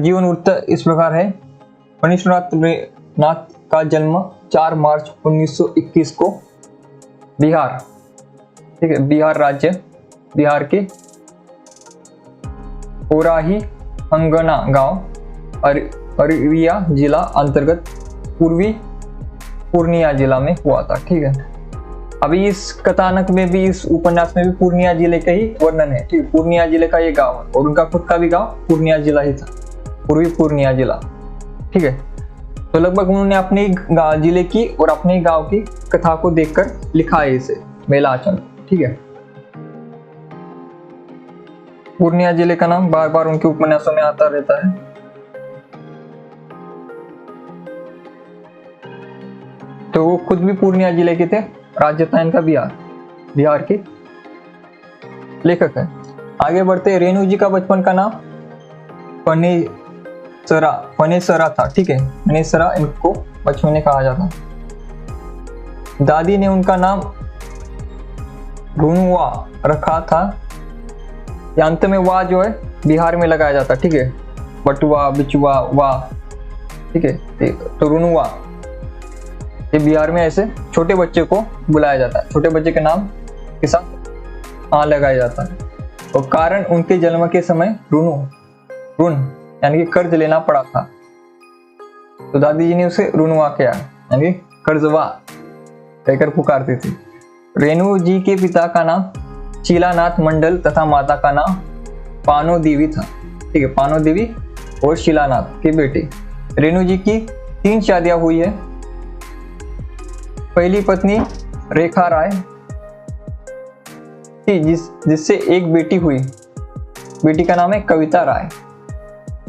जीवन वृत्त इस प्रकार है। फणीश्वरनाथ नाथ का जन्म 4 मार्च 1921 को बिहार, ठीक है, बिहार राज्य, बिहार के ओराही हंगना गांव, अररिया जिला अंतर्गत पूर्वी पूर्णिया जिला में हुआ था। ठीक है, अभी इस कथानक में भी, इस उपन्यास में भी पूर्णिया जिले का ही वर्णन है। ठीक, पूर्णिया जिले का ये गांव है और उनका खुद का भी गांव पूर्णिया जिला ही था, पूर्वी पूर्णिया जिला। ठीक है, तो लगभग उन्होंने अपने जिले की और अपने गांव की कथा को देखकर लिखा है इसे, मेलाचल। ठीक है, पूर्णिया जिले का नाम बार बार उनके उपन्यासों में आता रहता है। तो वो खुद भी पूर्णिया जिले के थे, राज्यता इनका बिहार के लेखक है। आगे बढ़ते, रेणु जी का बचपन का नाम फनेसरा था। ठीक है, फनेसरा इनको बचपन में कहा जाता। दादी ने उनका नाम रुनुआ रखा था। अंत में वाह जो है बिहार में लगाया जाता। ठीक है, बटुआ, बिचुआ, वाह। ठीक है, तो रुनुआ, ये बिहार में ऐसे छोटे बच्चे को बुलाया जाता है, छोटे बच्चे के नाम के साथ आ लगाया जाता है। और कारण उनके जन्म के समय रुन यानी कि कर्ज लेना पड़ा था, तो दादी जी ने उसे रुनुआ किया, यानी कर्जवा कहकर पुकारती थी। रेणु जी के पिता का नाम शीलानाथ मंडल तथा माता का नाम पानो देवी था। ठीक है, पानो देवी और शीलानाथ के बेटे। रेणु जी की 3 शादियां हुई है। पहली पत्नी रेखा राय थी, जिससे एक बेटी हुई, बेटी का नाम है कविता राय।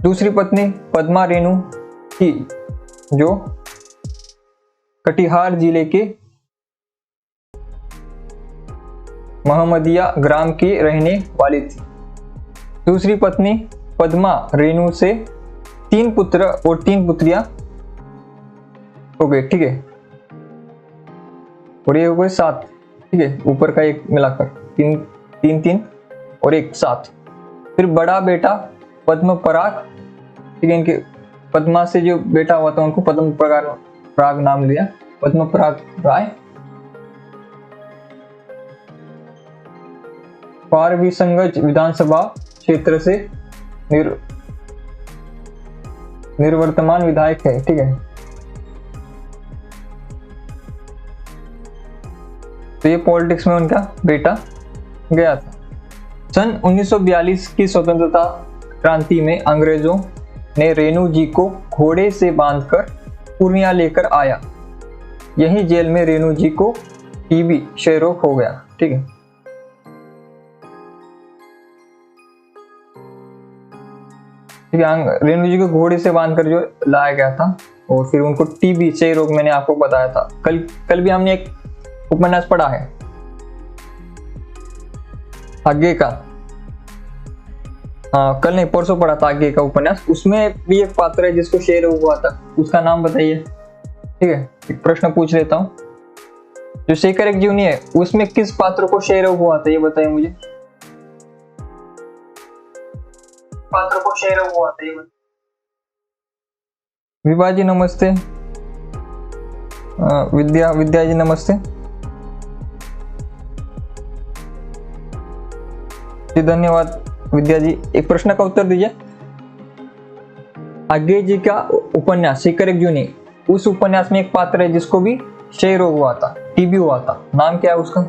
दूसरी पत्नी पद्मा रेणु थी, जो कटिहार जिले के महमदिया ग्राम की रहने वाली थी। दूसरी पत्नी पद्मा रेणु से 3 पुत्र और 3 पुत्रियां हो गए। ठीक है, और ये हो गए 7। ठीक है, ऊपर का एक मिलाकर 3 और 1 7। फिर बड़ा बेटा पद्म पराग, ठीक है, इनके पद्मा से जो बेटा हुआ था उनको पद्म पराग नाम लिया, पद्म पराग राय। पारवीसंगज विधानसभा क्षेत्र से निर्वर्तमान विधायक है। ठीक है, तो ये पॉलिटिक्स में उनका बेटा गया था। सन 1942 की स्वतंत्रता क्रांति में अंग्रेजों ने रेणु जी को घोड़े से बांधकर पूर्णिया लेकर आया। यही जेल में रेणु जी को टीबी क्षय रोग हो गया। ठीक है, रेणु जी को घोड़े से बांधकर जो लाया गया था, और फिर उनको टीबी क्षय रोग, मैंने आपको बताया था कल भी हमने एक उपन्यास पढ़ा है आगे का, हाँ कल नहीं परसों पढ़ा था आगे का उपन्यास। उसमें भी एक पात्र है जिसको क्षय रोग हुआ था, उसका नाम बताइए। ठीक है, एक प्रश्न पूछ लेता हूँ, जो शेखर एक जीवनी है उसमें किस पात्र को क्षय रोग हुआ था, ये बताइए मुझे। पात्र को क्षय रोग हुआ था, ये बताइए। विभा जी नमस्ते, विद्या जी नमस्ते जी, धन्यवाद विद्या जी। एक प्रश्न का उत्तर दीजिए। आगे जी का उपन्यास शेखर एक जूनी, उस उपन्यास में एक पात्र है जिसको भी क्षय रोग हुआ था, टीबी हुआ था, नाम क्या है उसका?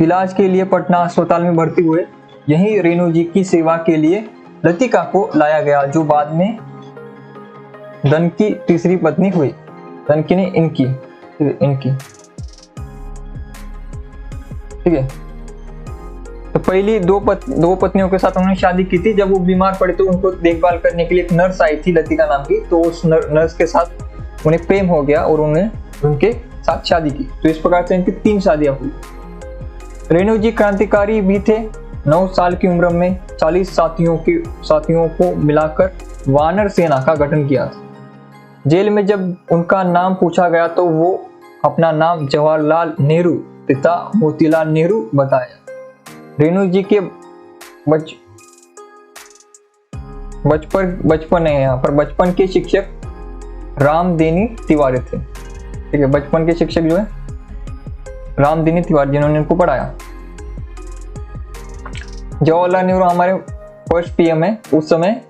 इलाज के लिए पटना अस्पताल में भर्ती हुए। यही रेणु जी की सेवा के लिए लतिका को लाया गया, जो बाद में धन की तीसरी पत्नी हुई। धन की नहीं, इनकी। ठीक है, तो पहली दो पत्नियों के साथ उन्होंने शादी की थी। जब वो बीमार पड़े तो उनको देखभाल करने के लिए एक नर्स आई थी लतिका नाम की, तो उस नर्स के साथ उन्हें प्रेम हो गया और उन्होंने उनके साथ शादी की। तो इस प्रकार से इनकी 3 शादियां हुई। रेणु जी क्रांतिकारी भी थे। 9 साल की उम्र में 40 साथियों को मिलाकर वानर सेना का गठन किया था। जेल में जब उनका नाम पूछा गया तो वो अपना नाम जवाहरलाल नेहरू पिता मोतीलाल नेहरू बताया। रेणु जी के बचपन है यहाँ पर, बचपन के शिक्षक रामदेनी तिवारी थे। ठीक है, बचपन के शिक्षक जो है रामदेनी तिवारी, जिन्होंने इनको पढ़ाया। जवाहरलाल नेहरू हमारे फर्स्ट पीएम है उस समय,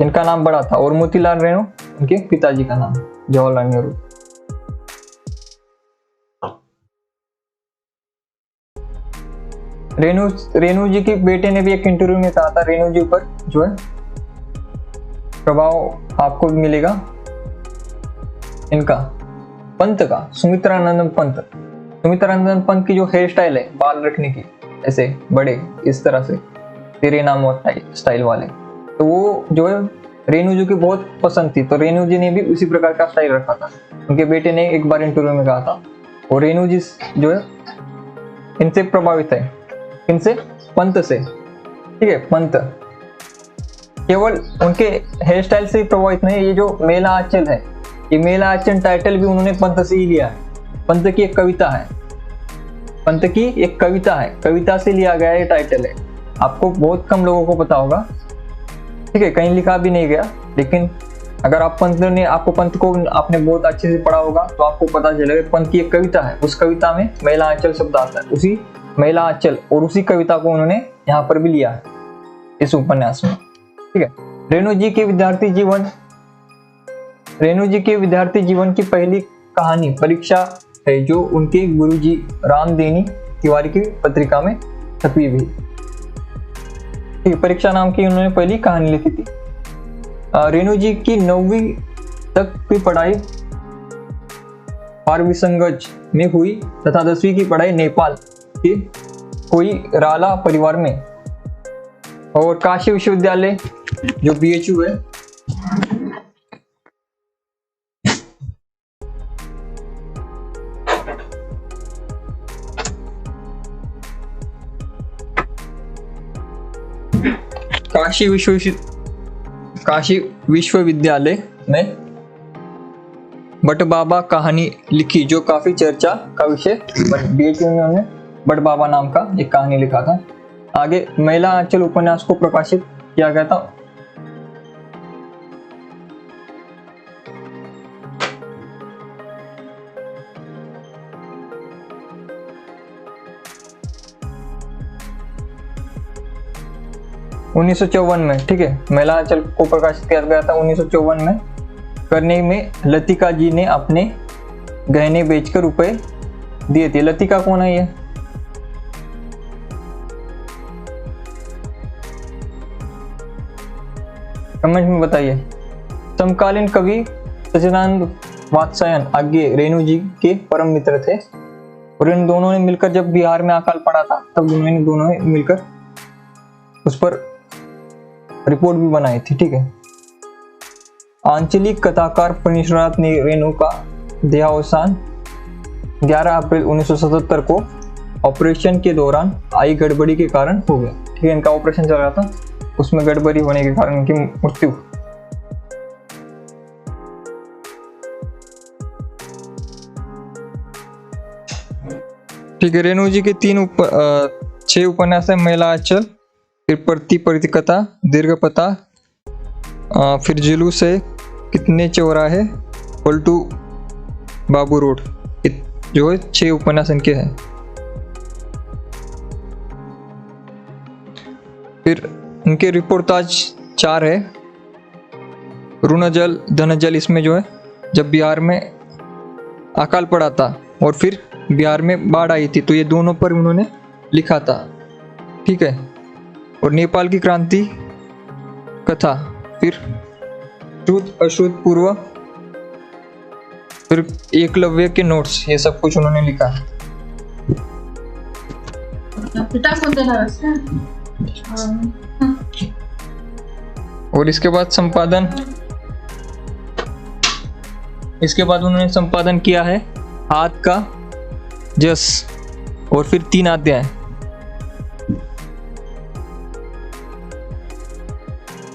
इनका नाम बड़ा था, और मोतीलाल नेहरू उनके पिताजी का नाम, जवाहरलाल नेहरू। रेणु जी के बेटे ने भी एक इंटरव्यू में कहा था, रेणु जी पर जो है प्रभाव आपको मिलेगा इनका, पंत का, सुमित्रानंदन पंत। सुमित्रानंदन पंत की जो हेयर स्टाइल है बाल रखने की ऐसे बड़े इस तरह से तेरे नाम और स्टाइल वाले, तो वो जो है रेणु जी की बहुत पसंद थी, तो रेणु जी ने भी उसी प्रकार का स्टाइल रखा था। उनके बेटे ने एक बार इंटरव्यू में कहा था, और रेणु जी जो है इनसे प्रभावित है, इनसे, पंत से। ठीक है, पंत केवल उनके हेयर स्टाइल से प्रभावित नहीं, ये जो मेला आंचल है, ये मेला आंचल टाइटल भी उन्होंने पंत से ही लिया है। पंत की एक कविता है, पंत की एक कविता है, कविता से लिया गया ये टाइटल है। आपको बहुत कम लोगों को पता होगा, ठीक है, कहीं लिखा भी नहीं गया, लेकिन अगर आप आपको पंत को आपने बहुत अच्छे से पढ़ा होगा तो आपको पता चलेगा पंत की एक कविता है, उस कविता में मेला आंचल शब्द आता है, उसी मेला आंचल और उसी कविता को उन्होंने यहाँ पर भी लिया है इस उपन्यास में। ठीक है, रेणु जी के विद्यार्थी जीवन की पहली कहानी परीक्षा है, जो उनके गुरुजी रामदेनी तिवारी की पत्रिका में छपी हुई। परीक्षा नाम की उन्होंने पहली कहानी लिखी थी। रेणु जी की 9वीं तक की पढ़ाई फारबिसगंज में हुई तथा 10वीं की पढ़ाई नेपाल के कोइराला परिवार में, और काशी विश्वविद्यालय जो BHU है काशी विश्वविद्यालय में बट बाबा कहानी लिखी, जो काफी चर्चा का विषय। BHU में उन्होंने बट बाबा नाम का एक कहानी लिखा था। आगे मेला आंचल उपन्यास को प्रकाशित किया गया था। (1954) में। ठीक है, मेला आंचल को प्रकाशित किया गया था 1954 में। करने में लतिका जी ने अपने गहने बेचकर रुपए दिए थे। लतिका कौन है ये? कमेंट में बताइए। समकालीन कवि सच्चिदानंद वात्स्यायन आगे रेणु जी के परम मित्र थे, और इन दोनों ने मिलकर जब बिहार में अकाल पड़ा था तब दोनों ने मिलकर उस पर रिपोर्ट भी बनाई थी। ठीक है, आंचलिक कथाकार फणीश्वरनाथ रेणु का देहावसान 11 अप्रैल 1977 को ऑपरेशन के दौरान आई गड़बड़ी के कारण हो गया। ठीक है, इनका ऑपरेशन चल रहा था, उसमें गड़बड़ी होने के कारण इनकी मृत्यु। ठीक है, रेणु जी के 6 उपन्यास है। मेला आंचल, फिर परिकथा, दीर्घपथा, फिर जुलूस है, कितने चौराहे, पलटू बाबू रोड, जो है 6 उपन्यास इनके हैं। फिर इनके रिपोर्टाज 4 है। ऋणजल धनजल, इसमें जो है जब बिहार में अकाल पड़ा था और फिर बिहार में बाढ़ आई थी, तो ये दोनों पर उन्होंने लिखा था। ठीक है, और नेपाल की क्रांति कथा, फिर श्रुत अश्रुत पूर्व, फिर एकलव्य के नोट्स, ये सब कुछ उन्होंने लिखा है। और इसके बाद उन्होंने संपादन किया है हाथ का जस, और फिर 3 अध्याय।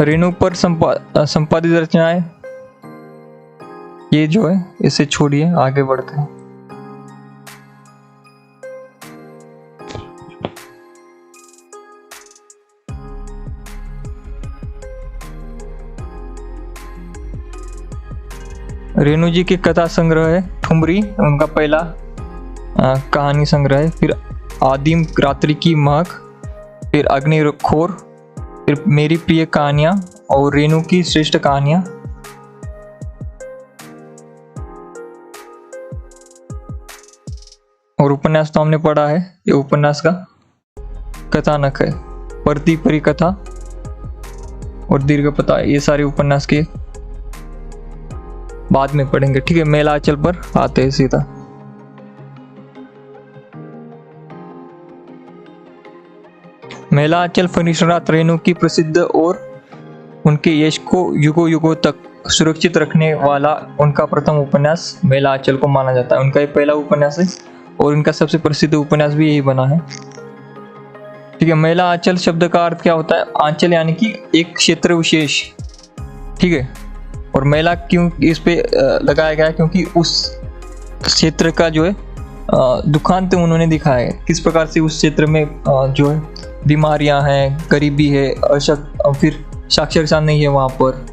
रेणु पर संपादित रचनाएं, ये जो है इसे छोड़िए, आगे बढ़ते हैं। रेणु जी की कथा संग्रह है ठुमरी, उनका पहला कहानी संग्रह है। फिर आदिम रात्रि की महक, फिर अग्निखोर, फिर मेरी प्रिय कहानियां और रेणु की श्रेष्ठ कहानियां। और उपन्यास तो हमने पढ़ा है, ये उपन्यास का कथानक है। परती परी कथा और दीर्घ पता, ये सारे उपन्यास के बाद में पढ़ेंगे, ठीक है। मेलांचल पर आते हैं सीधा। मेलांचल फणीश्वरनाथ रेणु की प्रसिद्ध और उनके यश को युगों युगों तक सुरक्षित रखने वाला उनका प्रथम उपन्यास मेलांचल को माना जाता है। उनका ये पहला उपन्यास है और इनका सबसे प्रसिद्ध उपन्यास भी यही बना है, ठीक है। मेलांचल शब्द का अर्थ क्या होता है? आंचल यानी कि एक क्षेत्र विशेष, ठीक है। और मेला क्यों इस पे लगाया गया? क्योंकि उस क्षेत्र का जो है दुखांत उन्होंने दिखाया है, किस प्रकार से उस क्षेत्र में जो है बीमारियां हैं, गरीबी है, फिर साक्षरता नहीं है, वहाँ पर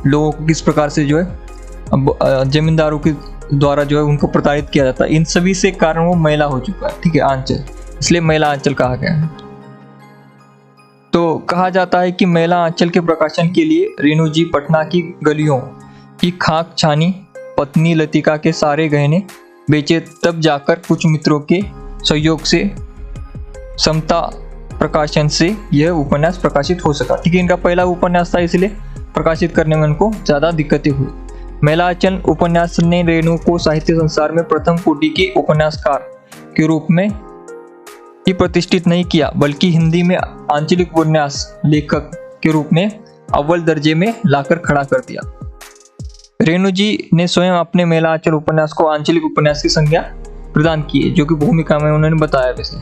लोगों को किस प्रकार से जो है जमींदारों के द्वारा जो है उनको प्रताड़ित किया जाता है। इन सभी से कारण वो मेला हो चुका है, ठीक है, आंचल, इसलिए मेलांचल कहा गया है। तो कहा जाता है कि मेलांचल के प्रकाशन के लिए रेणु जी पटना की गलियों की खाक छानी पत्नी लतिका के सारे गहने बेचे, तब जाकर कुछ मित्रों के सहयोग से समता प्रकाशन से यह उपन्यास प्रकाशित हो सका, ठीक है। इनका पहला उपन्यास था, इसलिए प्रकाशित करने में उनको ज़्यादा दिक्कतें हुई। मेलांचल उपन्यास ने रेणु को साहित्य संसार में प्रथम कोटि के उपन्यासकार के रूप में ही प्रतिष्ठित नहीं किया, बल्कि हिंदी में आंचलिक उपन्यास लेखक के रूप में अव्वल दर्जे में लाकर खड़ा कर दिया। रेणु जी ने स्वयं अपने मेलांचल उपन्यास को आंचलिक उपन्यास की संज्ञा प्रदान की है, जो कि भूमिका में उन्होंने बताया। वैसे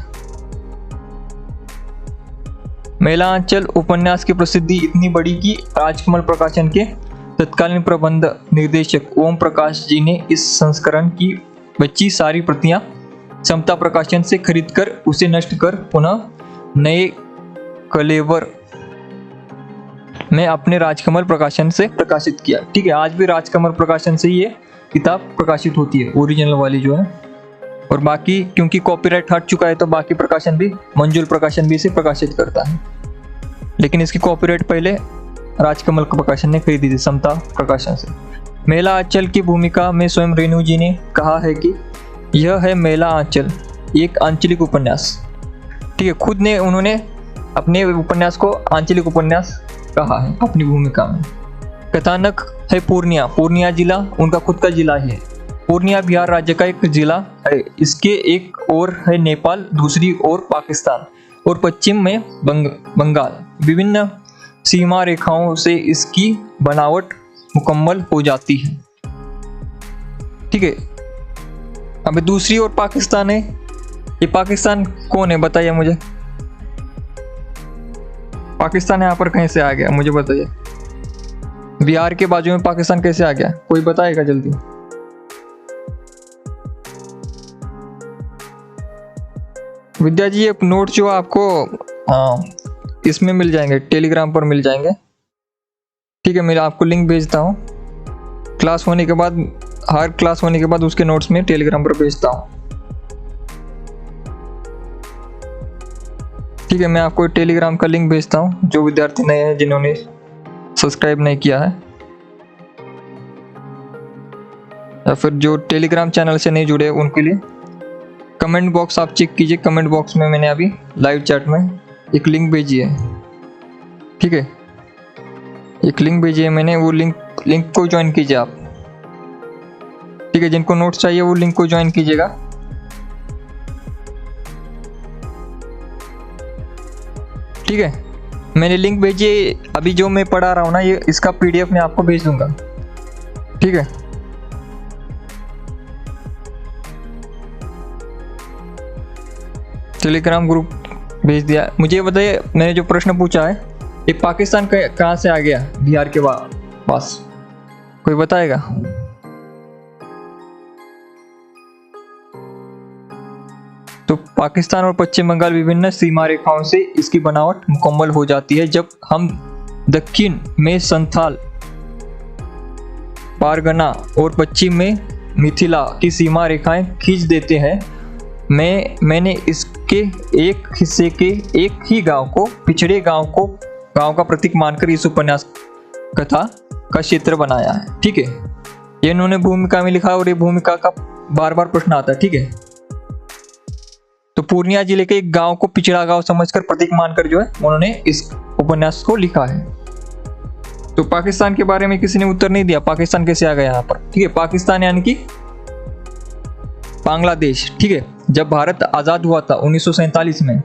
मेलांचल उपन्यास की प्रसिद्धि इतनी बड़ी कि राजकमल प्रकाशन के तत्कालीन प्रबंध निर्देशक ओम प्रकाश जी ने इस संस्करण की बची सारी प्रतियां समता प्रकाशन से खरीदकर उसे नष्ट कर पुनः नए कलेवर में अपने राजकमल प्रकाशन से प्रकाशित किया, ठीक है। आज भी राजकमल प्रकाशन से ये किताब प्रकाशित होती है, ओरिजिनल वाली जो है। और बाकी क्योंकि कॉपीराइट हट चुका है तो बाकी प्रकाशन भी, मंजुल प्रकाशन भी इसे प्रकाशित करता है, लेकिन इसकी कॉपीराइट पहले राजकमल प्रकाशन ने खरीदी थी समता प्रकाशन से। मेलांचल की भूमिका में स्वयं रेणु जी ने कहा है कि यह है मेलांचल, एक आंचलिक उपन्यास, ठीक है। खुद ने उन्होंने अपने उपन्यास को आंचलिक उपन्यास कहा है अपनी भूमिका में। कथानक है पूर्णिया, पूर्णिया जिला उनका खुद का जिला ही है। पूर्णिया बिहार राज्य का एक जिला है। इसके एक ओर है नेपाल, दूसरी ओर पाकिस्तान और पश्चिम में बंगाल। विभिन्न सीमा रेखाओं से इसकी बनावट मुकम्मल हो जाती है, ठीक है। अब दूसरी ओर पाकिस्तान है। ये पाकिस्तान कौन है बताइए मुझे? पाकिस्तान यहाँ पर कहीं से आ गया मुझे बताइए? बिहार के बाजू में पाकिस्तान कैसे आ गया? कोई बताएगा जल्दी? विद्या जी ये नोट जो आपको इसमें मिल जाएंगे, टेलीग्राम पर मिल जाएंगे, ठीक है। मैं आपको लिंक भेजता हूँ क्लास होने के बाद, हर क्लास होने के बाद उसके नोट्स में टेलीग्राम पर भेजता हूँ, ठीक है। मैं आपको टेलीग्राम का लिंक भेजता हूँ, जो विद्यार्थी नए हैं जिन्होंने सब्सक्राइब नहीं किया है या फिर जो टेलीग्राम चैनल से नहीं जुड़े उनके लिए। कमेंट बॉक्स आप चेक कीजिए, कमेंट बॉक्स में मैंने अभी लाइव चैट में एक लिंक भेजी है, ठीक है। एक लिंक भेजी है मैंने, वो लिंक को ज्वाइन कीजिए आप, ठीक है। जिनको नोट्स चाहिए वो लिंक को ज्वाइन कीजिएगा, ठीक है। मैंने लिंक भेजी, अभी जो मैं पढ़ा रहा हूँ ना, ये इसका पीडीएफ मैं आपको भेज दूंगा, ठीक है। टेलीग्राम ग्रुप भेज दिया। मुझे बताइए, मैंने जो प्रश्न पूछा है ये पाकिस्तान कहाँ से आ गया बिहार के पास? कोई बताएगा? तो पाकिस्तान और पश्चिम बंगाल विभिन्न सीमा रेखाओं से इसकी बनावट मुकम्मल हो जाती है। जब हम दक्षिण में संथाल पारगना और पश्चिम में मिथिला की सीमा रेखाएं खींच देते हैं। मैंने इसके एक हिस्से के एक ही गांव को पिछड़े गांव का प्रतीक मानकर इस उपन्यास कथा का क्षेत्र बनाया है। ठीक है, ये इन्होंने भूमिका में लिखा और ये भूमिका का बार बार प्रश्न आता है। ठीक है, तो पूर्णिया जिले के एक गांव को पिछड़ा गांव समझकर प्रतीक मानकर जो है उन्होंने इस उपन्यास को लिखा है। तो पाकिस्तान के बारे में किसी ने उत्तर नहीं दिया, पाकिस्तान कैसे आ गया यहाँ पर। ठीक है, पाकिस्तान यानी कि बांग्लादेश। ठीक है, जब भारत आजाद हुआ था 1947 में,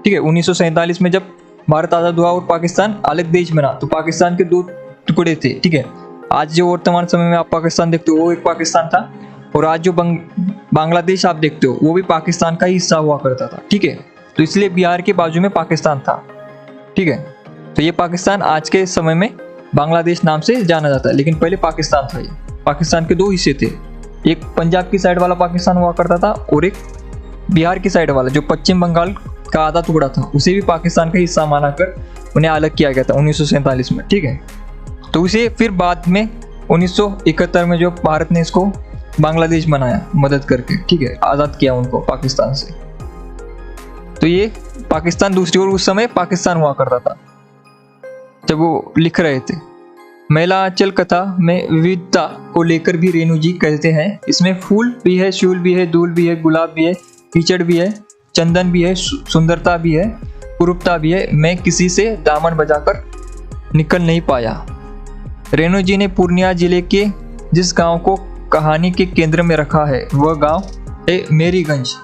ठीक है 1947 में जब भारत आजाद हुआ और पाकिस्तान अलग देश बना, तो पाकिस्तान के दो टुकड़े थे। ठीक है, आज जो वर्तमान समय में आप पाकिस्तान देखते हो वो एक पाकिस्तान था, और आज जो बांग्लादेश आप देखते हो वो भी पाकिस्तान का ही हिस्सा हुआ करता था। ठीक है, तो इसलिए बिहार के बाजू में पाकिस्तान था। ठीक है, तो ये पाकिस्तान आज के समय में बांग्लादेश नाम से जाना जाता है, लेकिन पहले पाकिस्तान था। ये पाकिस्तान के दो हिस्से थे, एक पंजाब की साइड वाला पाकिस्तान हुआ करता था और एक बिहार की साइड वाला जो पश्चिम बंगाल का आधा टुकड़ा था उसे भी पाकिस्तान का हिस्सा मानकर उन्हें अलग किया गया था 1947 में। ठीक है, तो उसे फिर बाद में 1971 में जो भारत ने इसको बांग्लादेश बनाया मदद करके। ठीक है, आज़ाद किया उनको पाकिस्तान से। तो ये पाकिस्तान दूसरी ओर उस समय पाकिस्तान हुआ करता था जब वो लिख रहे थे। महिला आंचल कथा में विविधता को लेकर भी रेणु जी कहते हैं, इसमें फूल भी है, शूल भी है, दूल भी है, गुलाब भी है, कीचड़ भी है, चंदन भी है, सुंदरता भी है, कुरूपता भी है। मैं किसी से दामन बजाकर निकल नहीं पाया। रेणु जी ने पूर्णिया जिले के जिस गांव को कहानी के केंद्र में रखा है वह गांव है मेरीगंज।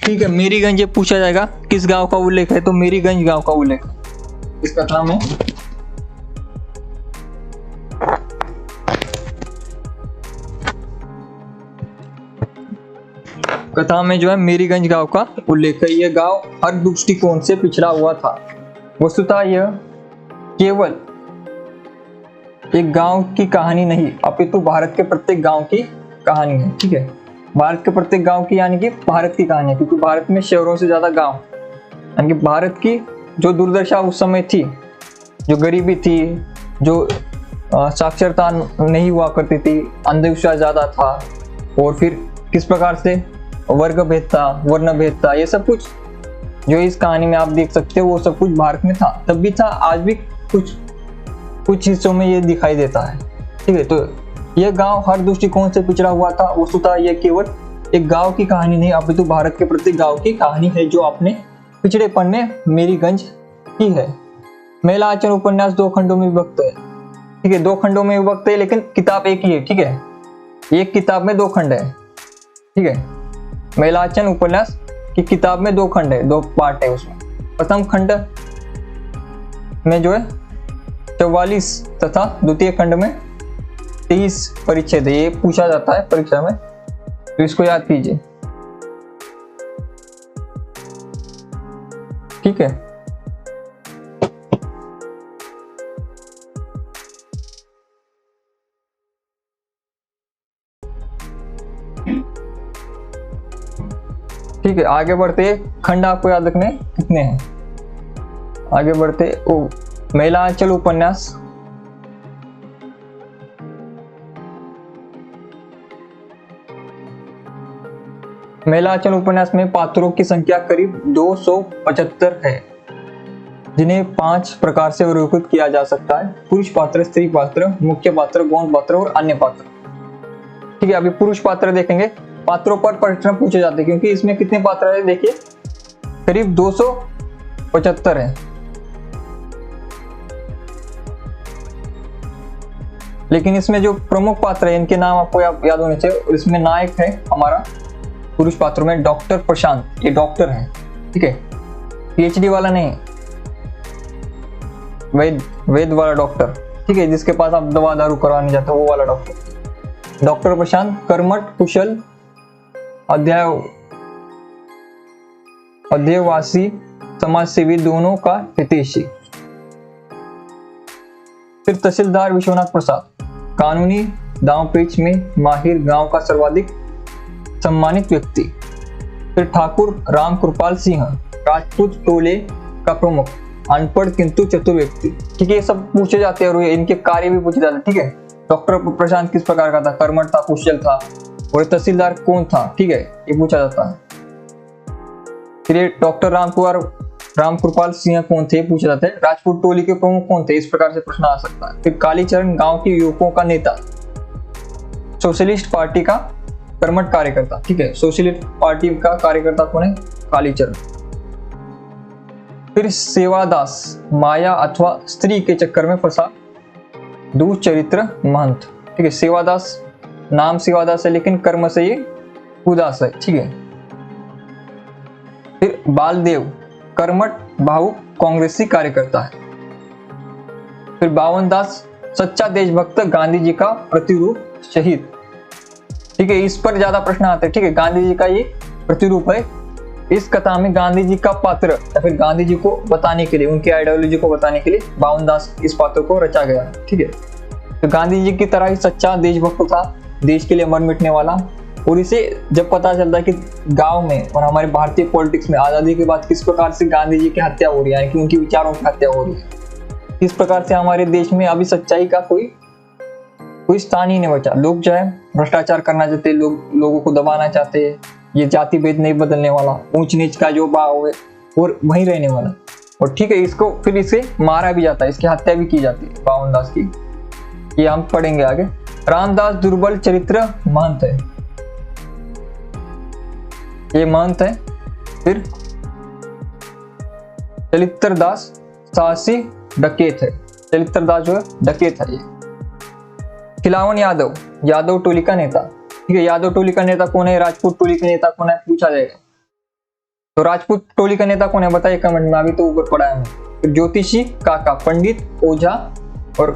ठीक है, मेरीगंज पूछा जाएगा किस गांव का उल्लेख है, तो मेरीगंज गांव का उल्लेख इस कथा में। कथा में जो है मेरीगंज गांव का उल्लेख है। यह गांव हर दृष्टिकोण से पिछड़ा हुआ था। वस्तुतः यह केवल एक गांव की कहानी नहीं अपितु भारत के प्रत्येक गांव की कहानी है। ठीक है, भारत के प्रत्येक गांव की यानी कि भारत की कहानी है, क्योंकि भारत में शहरों से ज्यादा गांव, यानी कि भारत की जो दुर्दशा उस समय थी, जो गरीबी थी, जो साक्षरता नहीं हुआ करती थी, अंधविश्वास ज्यादा था, और फिर किस प्रकार से वर्ग भेद था, वर्ण भेद था, ये सब कुछ जो इस कहानी में आप देख सकते हो वो सब कुछ भारत में था, तब भी था, आज भी कुछ हिस्सों में ये दिखाई देता है। ठीक है, तो यह गांव हर दृष्टिकोण से पिछड़ा हुआ था। वस्तुतः यह केवल एक गांव की कहानी नहीं अपितु भारत के प्रत्येक गांव की कहानी है जो अपने पिछड़ेपन में मेरीगंज की है। महिला आंचल उपन्यास 2 खंडों में विभक्त है। ठीक है, 2 खंडों में विभक्त है, लेकिन किताब एक ही है। ठीक है, एक किताब में 2 खंड है। ठीक है, महिला आंचल उपन्यास की किताब में 2 खंड है, 2 पार्ट है उसमें। प्रथम खंड में जो है 44 तथा द्वितीय खंड में 30 परिच्छेद है। ये पूछा जाता है परीक्षा में, तो इसको याद कीजिए। ठीक है, ठीक है, आगे बढ़ते खंड आपको याद रखने कितने हैं। आगे बढ़ते महिला आंचल उपन्यास महिला आंचल उपन्यास में पात्रों की संख्या करीब 275 है, जिन्हें 5 प्रकार से वर्गीकृत किया जा सकता है: पुरुष पात्र, स्त्री पात्र, मुख्य पात्र, गौण पात्र और अन्य पात्र। ठीक है, अभी पुरुष पात्र देखेंगे। पात्रों पर प्रश्न पूछे जाते हैं क्योंकि इसमें कितने पात्र है, देखिए करीब 275 है। लेकिन इसमें जो प्रमुख पात्र है इनके नाम आपको याद होने चाहिए। इसमें नायक है हमारा पुरुष पात्रों में डॉक्टर प्रशांत, ये डॉक्टर है। ठीक है, पीएचडी वाला नहीं, वैद वाला डॉक्टर। ठीक है, जिसके पास आप दवा दारू करवाने जाते हो वो वाला डॉक्टर। डॉक्टर प्रशांत कर्मठ, कुशल, अध्ययवासी, समाजसेवी, दोनों का हितैषी। फिर तहसीलदार विश्वनाथ प्रसाद, कानूनी दांव पेच में माहिर, गांव का सर्वाधिक सम्मानित व्यक्ति। फिर ठाकुर राम कृपाल सिंह, राजपूत टोले का प्रमुख, अनपढ़ किंतु चतुर व्यक्ति। ठीक है, ये सब पूछे जाते हैं और इनके कार्य भी पूछे जाते हैं। ठीक है, डॉक्टर प्रशांत किस प्रकार का था, कर्मठ था, कुशल था, और तहसीलदार कौन था। ठीक है, ये पूछा जाता है। फिर ये डॉक्टर राम कृपाल सिंह कौन थे, पूछे जाते हैं। राजपूत टोली के प्रमुख कौन थे, इस प्रकार से प्रश्न आ सकता है। फिर कालीचरण गांव के युवकों का नेता, सोशलिस्ट पार्टी का कर्मठ कार्यकर्ता। ठीक है, सोशलिस्ट पार्टी का कार्यकर्ता कौन है, कालीचरण। फिर सेवादास, माया अथवा स्त्री के चक्कर में फंसा दुचरित्र महंत। ठीक है, सेवादास, नाम सेवादास है लेकिन कर्म से ये उदास है। ठीक है। फिर बालदेव, कर्मठ भावुक कांग्रेसी कार्यकर्ता है। फिर बावनदास, सच्चा देशभक्त, गांधी जी का प्रतिरूप, शहीद। ठीक है, इस पर ज्यादा प्रश्न आते हैं। ठीक है, गांधी जी का ये प्रतिरूप है। इस कथा में गांधी जी का पात्र या फिर गांधी जी को बताने के लिए, उनकी आइडियोलॉजी को बताने के लिए बावनदास इस पात्र को रचा गया है। ठीक है, तो गांधी जी की तरह ही सच्चा देशभक्त था, देश के लिए मर मिटने वाला। और इसे जब पता चलता है कि गांव में और हमारे भारतीय पॉलिटिक्स में आजादी के बाद किस प्रकार से गांधी जी की हत्या हो रही है, कि उनके विचारों की हत्या हो रही है, किस प्रकार से हमारे देश में अभी सच्चाई का कोई स्थान ही नहीं बचा। लोग जो है भ्रष्टाचार करना चाहते, लोगों को दबाना चाहते हैं। ये जाति भेद नहीं बदलने वाला, ऊंच नीच का जो भाव है और वहीं रहने वाला। और ठीक है, इसको फिर इसे मारा भी जाता है, इसकी हत्या भी की जाती है बावनदास की, ये हम पढ़ेंगे आगे। रामदास दुर्बल चरित्र महंत है, ये महंत है। फिर चलित्रदास साहसी डकैत है, चलित्रदास जो है डकैत है ये। खिलावन यादव, यादव टोली का नेता। ठीक है, यादव टोली का नेता कौन है, राजपूत टोली का नेता कौन है, पूछा जाएगा। तो राजपूत टोली का नेता कौन है बताइए कमेंट में, अभी तो ऊपर पढ़ा है। फिर ज्योतिषी काका, पंडित, ओझा और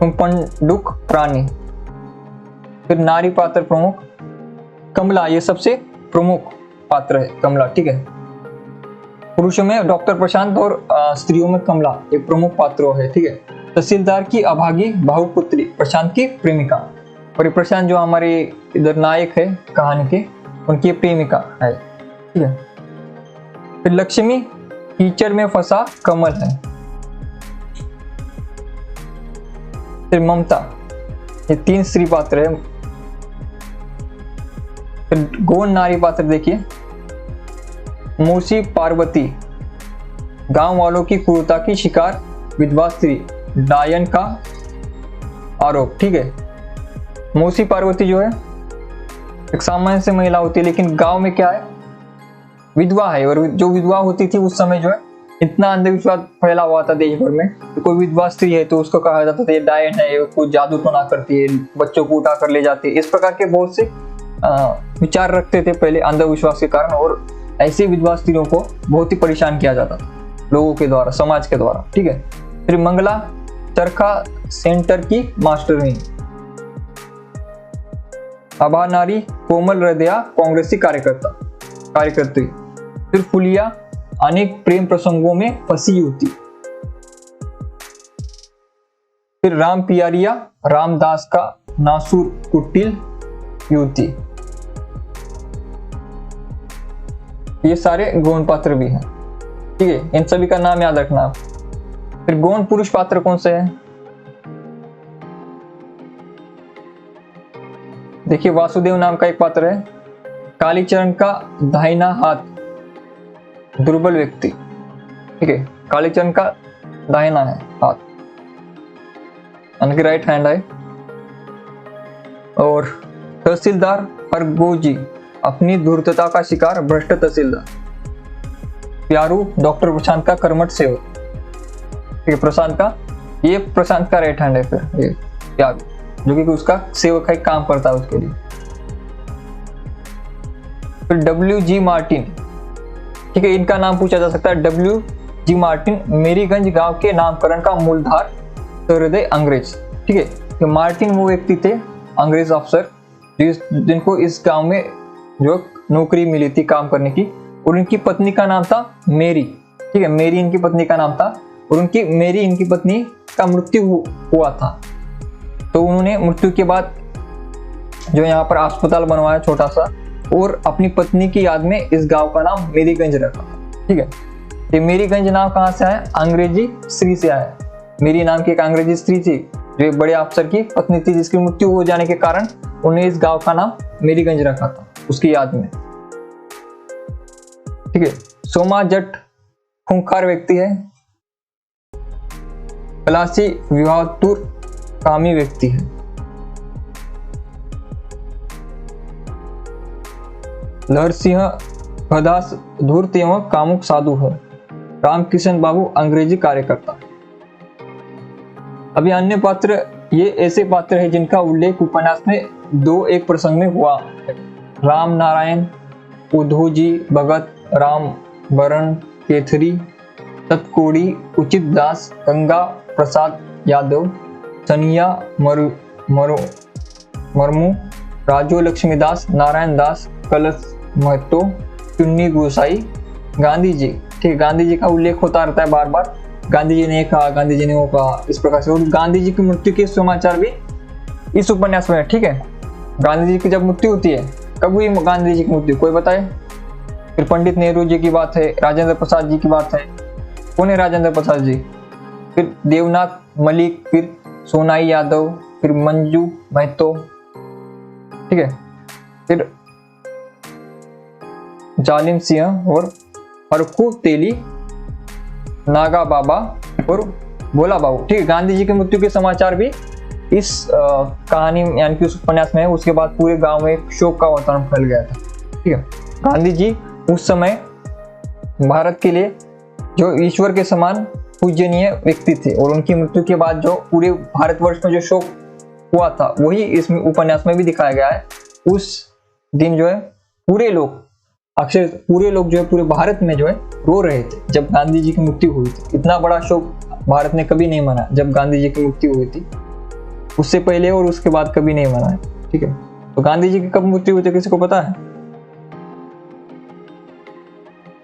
पंडुक प्राणी। फिर नारी पात्र प्रमुख, कमला, ये सबसे प्रमुख पात्र है कमला। ठीक है, पुरुषों में डॉक्टर प्रशांत और स्त्रियों में कमला, ये प्रमुख पात्र है। ठीक है, तहसीलदार की अभागी बहुपुत्री, प्रशांत की प्रेमिका। और ये प्रशांत जो हमारे इधर नायक है कहानी के, उनकी प्रेमिका है। ठीक है, फिर लक्ष्मी, कीचड़ में फंसा कमल है। फिर ममता, ये 3 स्त्री पात्र है। फिर गौण नारी पात्र देखिए, मौसी पार्वती, गांव वालों की क्रूरता की शिकार, विधवा स्त्री, डायन का आरोप। ठीक है, मौसी पार्वती जो है एक सामान्य से महिला होती है, लेकिन गांव में क्या है, विधवा है। और जो विधवा होती थी उस समय जो है इतना अंधविश्वास फैला हुआ था देश भर में, तो कोई विधवा स्त्री है तो उसको कहा जाता था ये डायन है, कोई जादू टोना करती है, बच्चों को उठा कर ले जाती है। इस प्रकार के बहुत से विचार रखते थे पहले अंधविश्वास के कारण, और ऐसे विधवा स्त्रियों को बहुत ही परेशान किया जाता था लोगों के द्वारा, समाज के द्वारा। ठीक है, फिर मंगला, चरखा सेंटर की मास्टरनी। आभा नारी, कोमल हृदया, कांग्रेसी कार्यकर्त्री। फिर फुलिया, अनेक प्रेम प्रसंगों में फंसी युवती। फिर राम पियारिया, रामदास का नासुर कुटिल युवती। ये सारे गौण पात्र भी हैं। ठीक है, इन सभी का नाम याद रखना। फिर गौण पुरुष पात्र कौन से हैं, देखिए वासुदेव नाम का एक पात्र है, कालीचरण का दाहिना हाथ, दुर्बल व्यक्ति। ठीक है, कालीचरण का दाहिना है हाथ, उनकी राइट हैंड है। और तहसीलदार हरगोजी, अपनी धूर्तता का शिकार, भ्रष्ट तहसीलदार। प्यारू, डॉक्टर प्रशांत का कर्मठ सेवक। ठीक है, प्रशांत का राइट हैंड है। फिर ये प्यारू जो कि उसका सेवक है, काम करता है उसके लिए। फिर W.G. मार्टिन। ठीक है, इनका नाम पूछा जा सकता है। W.G. मार्टिन मेरीगंज गांव के नामकरण का मूलधार, हृदय अंग्रेज। ठीक है, तो मार्टिन वो व्यक्ति थे, अंग्रेज अफसर, जिनको इस गांव में जो नौकरी मिली थी काम करने की, और इनकी पत्नी का नाम था मेरी। ठीक है, मेरी इनकी पत्नी का नाम था, और मेरी इनकी पत्नी का मृत्यु हुआ था, तो उन्होंने मृत्यु के बाद जो यहाँ पर अस्पताल बनवाया छोटा सा, और अपनी पत्नी की याद में इस गांव का नाम मेरीगंज रखा। ठीक है, ये मेरीगंज नाम कहाँ से आया? अंग्रेजी स्त्री से आया। मेरी नाम की एक अंग्रेजी स्त्री थी जो एक बड़े अफसर की पत्नी थी, जिसकी मृत्यु हो जाने के कारण उन्हें इस गांव का नाम मेरीगंज रखा था उसकी याद में। ठीक है, सोमा जट खूंखार व्यक्ति है, पलासी विवाहतुर कामी व्यक्ति है। लहर सिंह भदास धूर्त एवं कामुक साधु है। रामकिशन बाबू अंग्रेजी कार्यकर्ता। अभी अन्य पात्र, ये ऐसे पात्र है जिनका उल्लेख उपन्यास में दो एक प्रसंग में हुआ। राम नारायण, उद्धवजी भगत, राम बरन केथरी, तत्कोड़ी, उचित दास, गंगा प्रसाद यादव, सनिया मरमू, राजू लक्ष्मीदास, नारायण दास, कलश महतो, चुन्नी गोसाई, गांधी जी। ठीक, गांधी जी का उल्लेख होता रहता है बार बार, गांधी जी ने कहा, गांधी जी ने वो कहा, इस प्रकार से। और गांधी जी की मृत्यु के समाचार भी इस उपन्यास में है। ठीक है, गांधी जी की जब मृत्यु होती है, कब हुई गांधी जी की मृत्यु, कोई बताए? फिर पंडित नेहरू जी की बात है, राजेंद्र प्रसाद जी की बात है। कौन है राजेंद्र प्रसाद जी? फिर देवनाथ मलिक, फिर सोनाई यादव, फिर मंजू महतो। ठीक है, फिर जालिम सिंह और हरकू तेली, नागा बाबा और भोला बाबू। ठीक है, गांधी जी की मृत्यु के समाचार भी इस कहानी यानी कि उस उपन्यास में है। उसके बाद पूरे गांव में एक शोक का वातावरण फैल गया था। ठीक है, गांधी जी उस समय भारत के लिए जो ईश्वर के समान पूजनीय व्यक्ति थे, और उनकी मृत्यु के बाद जो पूरे भारतवर्ष में जो शोक हुआ था, वही इस उपन्यास में भी दिखाया गया है। उस दिन जो है पूरे लोग, अक्षर पूरे लोग जो है पूरे भारत में जो है रो रहे थे जब गांधी जी की मृत्यु हुई थी। इतना बड़ा शोक भारत ने कभी नहीं मनाया जब गांधी जी की मृत्यु हुई थी, उससे पहले और उसके बाद कभी नहीं मनाया। ठीक है, तो गांधी जी की कब मृत्यु हुई थी किसी को पता है?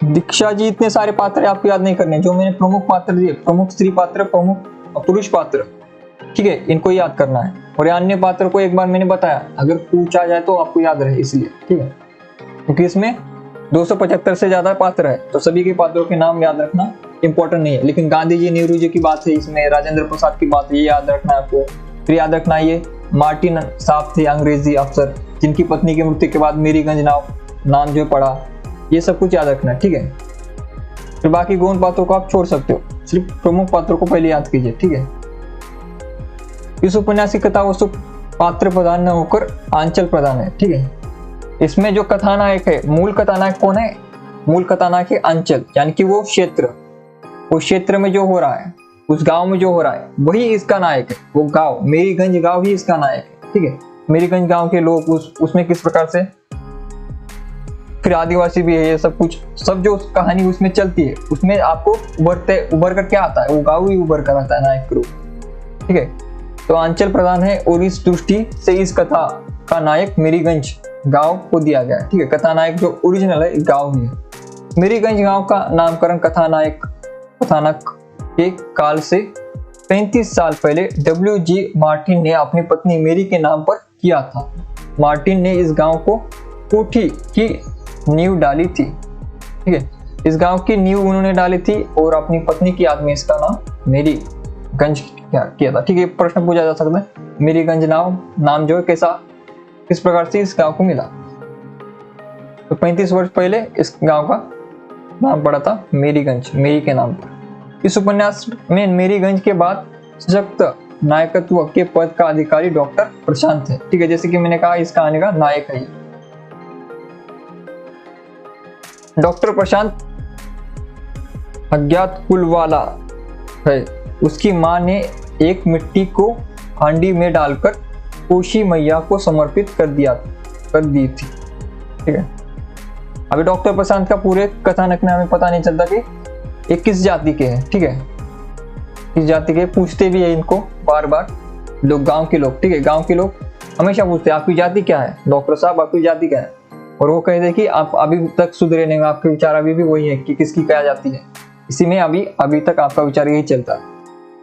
दीक्षा जी, इतने सारे पात्र आपको याद नहीं करने, जो मैंने प्रमुख पात्र दिए, प्रमुख स्त्री पात्र, प्रमुख पुरुष पात्र। ठीक है, इनको याद करना है। और अन्य पात्र को एक बार मैंने बताया, अगर पूछा जाए तो आपको याद रहे इसलिए। ठीक है, क्योंकि इसमें 275 से ज्यादा पात्र है, तो सभी के पात्रों के नाम याद रखना इंपॉर्टेंट नहीं है। लेकिन गांधी जी, नेहरू जी की बात है इसमें, राजेंद्र प्रसाद की बात है, ये याद रखना है आपको। फिर याद रखना ये मार्टिन साहब थे अंग्रेजी अफसर, जिनकी पत्नी की मृत्यु के बाद मेरीगंज नाम जो पड़ा, ये सब कुछ याद रखना है। ठीक है, फिर बाकी गौण पात्रों को आप छोड़ सकते हो, सिर्फ प्रमुख पात्रों को पहले याद कीजिए। ठीक है, इस उपन्यास की कथा वस्तु पात्र प्रधान न होकर आंचल प्रधान है। ठीक है, इसमें जो कथानायक है, मूल कथानायक कौन है? मूल कथानायक है अंचल, यानी कि वो क्षेत्र में जो हो रहा है, उस गांव में जो हो रहा है, वही इसका नायक है। वो गांव, मेरीगंज गांव ही इसका नायक है। ठीक है, मेरीगंज गांव के लोग उसमें किस प्रकार से, फिर आदिवासी भी है, ये सब कुछ, सब जो कहानी उसमें चलती है, उसमें आपको उभर कर क्या आता है? वो गांव ही उभर कर आता है नायक के रूप। ठीक है, तो अंचल प्रधान है, और इस दृष्टि से इस कथा का नायक मेरीगंज गांव को दिया गया है। ठीक है, कथानायक जो ओरिजिनल है गांव ही है। मेरीगंज गांव का नामकरण कथानक के काल से 35 साल पहले W.G. मार्टिन ने अपनी पत्नी मेरी के नाम पर किया था। मार्टिन ने इस गांव को कोठी की नींव डाली थी। ठीक है, इस गांव की नींव उन्होंने डाली थी और अपनी पत्नी की याद में इसका नाम मेरीगंज किया था। ठीक है, प्रश्न पूछा जा सकता है, मेरीगंज नाम जो है किस प्रकार से इस गांव को मिला? तो 35 वर्ष पहले इस गांव का नाम पड़ा था मेरीगंज, मेरी के नाम पर। इस उपन्यास में मेरीगंज के बाद सशक्त नायकत्व के पद का अधिकारी डॉक्टर प्रशांत है। ठीक है, जैसे कि मैंने कहा इस कहानी का नायक है डॉक्टर प्रशांत। अज्ञात कुल वाला है। उसकी मां ने एक मिट्टी को हांडी में डालकर कोशी मैया को समर्पित कर दी थी। ठीक है, अभी डॉक्टर प्रशांत का पूरे कथानक में हमें पता नहीं चलता कि ये किस जाति के हैं। ठीक है, किस जाति के पूछते भी है इनको बार बार लोग, गांव के लोग। ठीक है, गांव के लोग हमेशा पूछते हैं आपकी जाति क्या है, डॉक्टर साहब आपकी जाति क्या है, और वो कहते हैं कि आप अभी तक सुधरे नहीं, आपके विचार अभी भी वही है कि किसकी क्या जाति है। इसी में अभी तक आपका विचार यही चलता है।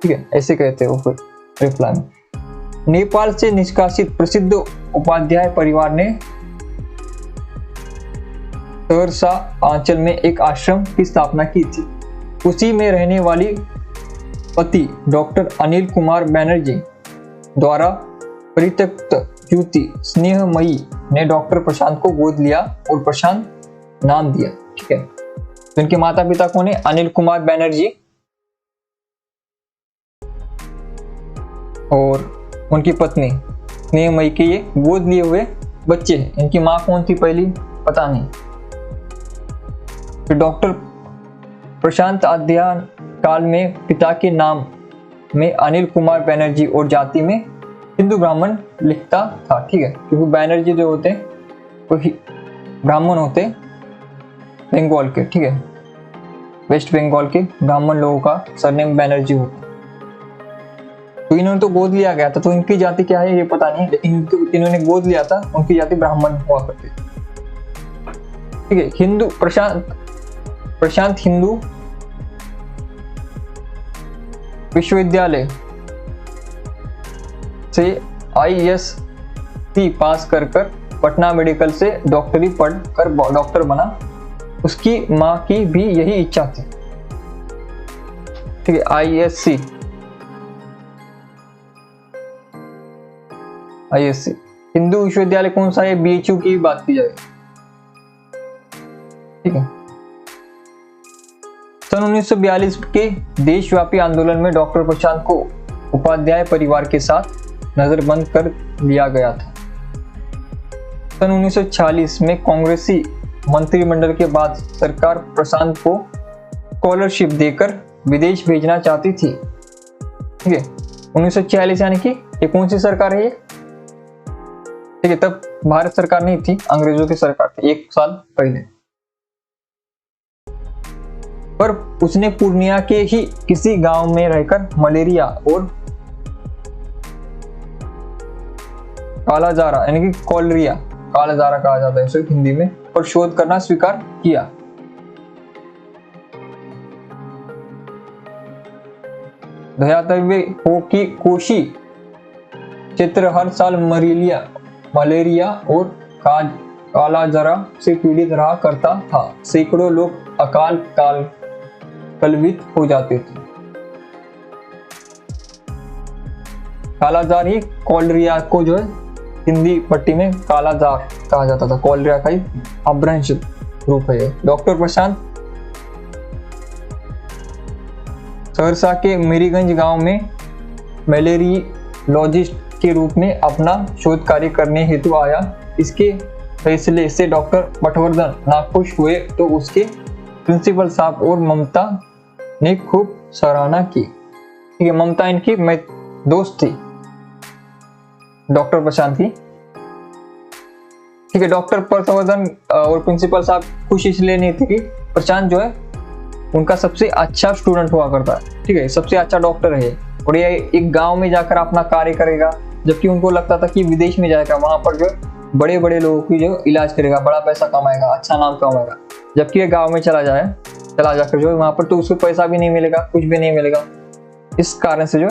ठीक है, ऐसे कहते हैं वो फिर रिप्लाई में। नेपाल से निष्कासित प्रसिद्ध उपाध्याय परिवार ने सहरसा अंचल में एक आश्रम की स्थापना की थी। उसी में रहने वाली पति डॉक्टर अनिल कुमार बैनर्जी द्वारा परित्यक्त युवती स्नेहमयी ने डॉक्टर प्रशांत को गोद लिया और प्रशांत नाम दिया। ठीक है, तो इनके माता पिता कौन है? अनिल कुमार बैनर्जी और उनकी पत्नी स्नेहमयी के ये गोद लिए हुए बच्चे हैं। इनकी माँ कौन थी पहली पता नहीं। फिर डॉक्टर प्रशांत अध्ययन काल में पिता के नाम में अनिल कुमार बैनर्जी और जाति में हिंदू ब्राह्मण लिखता था। ठीक है, क्योंकि बैनर्जी जो होते हैं वो ब्राह्मण होते बंगाल के। ठीक है, वेस्ट बंगाल के ब्राह्मण लोगों का सरनेम बैनर्जी होता। तो इन्होंने तो गोद लिया गया था, तो इनकी जाति क्या है ये पता नहीं, लेकिन इन्होंने गोद लिया था, उनकी जाति ब्राह्मण हुआ करती। ठीक है, हिंदू प्रशांत हिंदू विश्वविद्यालय से ISC पास कर पटना मेडिकल से डॉक्टरी पढ़ कर डॉक्टर बना। उसकी माँ की भी यही इच्छा थी। ठीक है, ISC हिंदू विश्वविद्यालय कौन सा है? BHU की बात की जाए। ठीक है, सन 1942 के देशव्यापी आंदोलन में डॉक्टर प्रशांत को उपाध्याय परिवार के साथ नजरबंद कर लिया गया था। सन 1946 में कांग्रेसी मंत्रिमंडल के बाद सरकार प्रशांत को स्कॉलरशिप देकर विदेश भेजना चाहती थी। ठीक है, 1946 यानी कि ये कौन सी सरकार है ये? ठीक है, तब भारत सरकार नहीं थी, अंग्रेजों की सरकार थी, 1 साल पहले। पर उसने पूर्णिया के ही किसी गांव में रहकर मलेरिया और कालाजारा यानी कि कॉलरिया, कालाजारा कहा जाता है इसे हिंदी में, पर शोध करना स्वीकार किया। ध्यातव्य हो कि कोशी क्षेत्र हर साल मलेरिया और कालाजारा से पीड़ित रहा करता था। सैकड़ों लोग अकाल कलवित हो जाते थे। कालाजार ही कॉलरिया को जो है हिंदी पट्टी में कालाजार कहा जाता था। कॉलरिया का ही अपभ्रंश रूप है। डॉक्टर प्रशांत सहरसा के मेरीगंज गांव में मलेरियोलॉजिस्ट के रूप में अपना शोध कार्य करने हेतु आया। इसके फैसले से डॉक्टर पटवर्धन नाखुश हुए तो उसके प्रिंसिपल साहब और ममता ने खूब सराहना की। ठीक है, ममता इनकी दोस्त थी डॉक्टर प्रशांत की। ठीक है, डॉक्टर पटवर्धन और प्रिंसिपल साहब खुश इसलिए नहीं थे कि प्रशांत जो है उनका सबसे अच्छा स्टूडेंट हुआ करता है। ठीक है, सबसे अच्छा डॉक्टर है और ये एक गांव में जाकर अपना कार्य करेगा, जबकि उनको लगता था कि विदेश में जाएगा, वहां पर जो बड़े बड़े लोगों की जो इलाज करेगा, बड़ा पैसा कमाएगा, अच्छा नाम कमाएगा। जबकि ये गांव में चला जाकर जो वहां पर तो उसको पैसा भी नहीं मिलेगा, कुछ भी नहीं मिलेगा। इस कारण से जो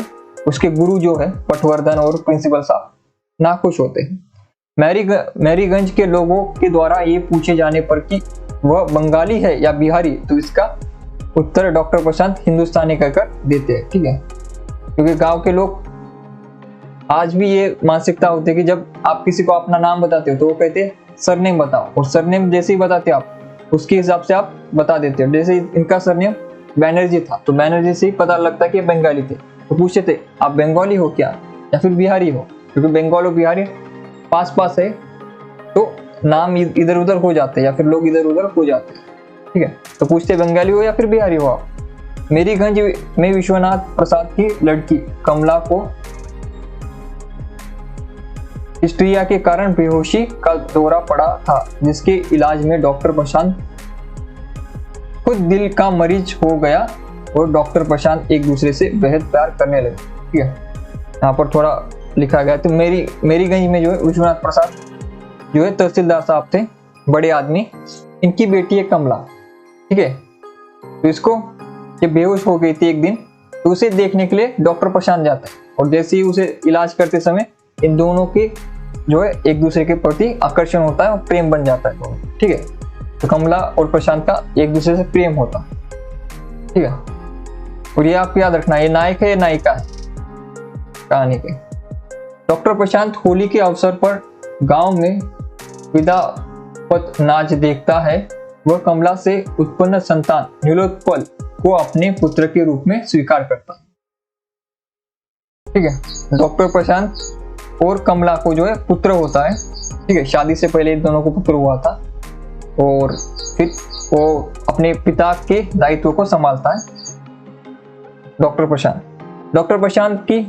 उसके गुरु जो है पटवर्धन और प्रिंसिपल साहब नाखुश होते हैं। मैरीगंज के लोगों के द्वारा ये पूछे जाने पर कि वह बंगाली है या बिहारी, तो इसका उत्तर डॉक्टर प्रशांत हिंदुस्तानी कहकर देते हैं। ठीक है, क्योंकि गांव के लोग आज भी ये मानसिकता होती है कि जब आप किसी को अपना नाम बताते हो तो वो कहते हैं सरनेम बताओ, और सरनेम जैसे ही बताते हो आप उसके हिसाब से आप बता देते हो। जैसे इनका सरनेम बैनर्जी था तो बैनर्जी से ही पता लगता है कि बंगाली थे, तो पूछते थे आप बंगाली हो क्या या फिर बिहारी हो, क्योंकि बंगाल और बिहारी पास है तो नाम इधर उधर हो जाते हैं या फिर लोग इधर उधर हो जाते हैं। ठीक है, तो पूछते बंगाली हो या फिर बिहारी हो आप। मेरीगंज में विश्वनाथ प्रसाद की लड़की कमला को हिस्ट्रिया के कारण बेहोशी का दौरा पड़ा था, जिसके इलाज में डॉक्टर प्रशांत खुद दिल का मरीज हो गया और डॉक्टर प्रशांत एक दूसरे से बेहद प्यार करने लगे। ठीक है, यहाँ पर थोड़ा लिखा गया। तो मेरीगंज में जो है विश्वनाथ प्रसाद जो है तहसीलदार साहब थे, बड़े आदमी। इनकी बेटी है कमला। ठीक है, तो इसको ये बेहोश हो गई थी एक दिन, तो उसे देखने के लिए डॉक्टर प्रशांत जाता है, और जैसे ही उसे इलाज करते समय इन दोनों के जो है एक दूसरे के प्रति आकर्षण होता है और प्रेम बन जाता है, ठीक है। तो कमला और प्रशांत का एक दूसरे से प्रेम होता है, ठीक है। और ये आप याद रखना, ये नायक है या नायिका है कहानी के। डॉक्टर प्रशांत होली के अवसर पर गांव में विदापत नाच देखता है। वह कमला से उत्पन्न संतान नीलोत्पल को अपने पुत्र के रूप में स्वीकार करता है, ठीक है। डॉक्टर प्रशांत और कमला को जो है पुत्र होता है, ठीक है। शादी से पहले इन दोनों को पुत्र हुआ था, और फिर वो अपने पिता के दायित्व को संभालता है डॉक्टर प्रशांत की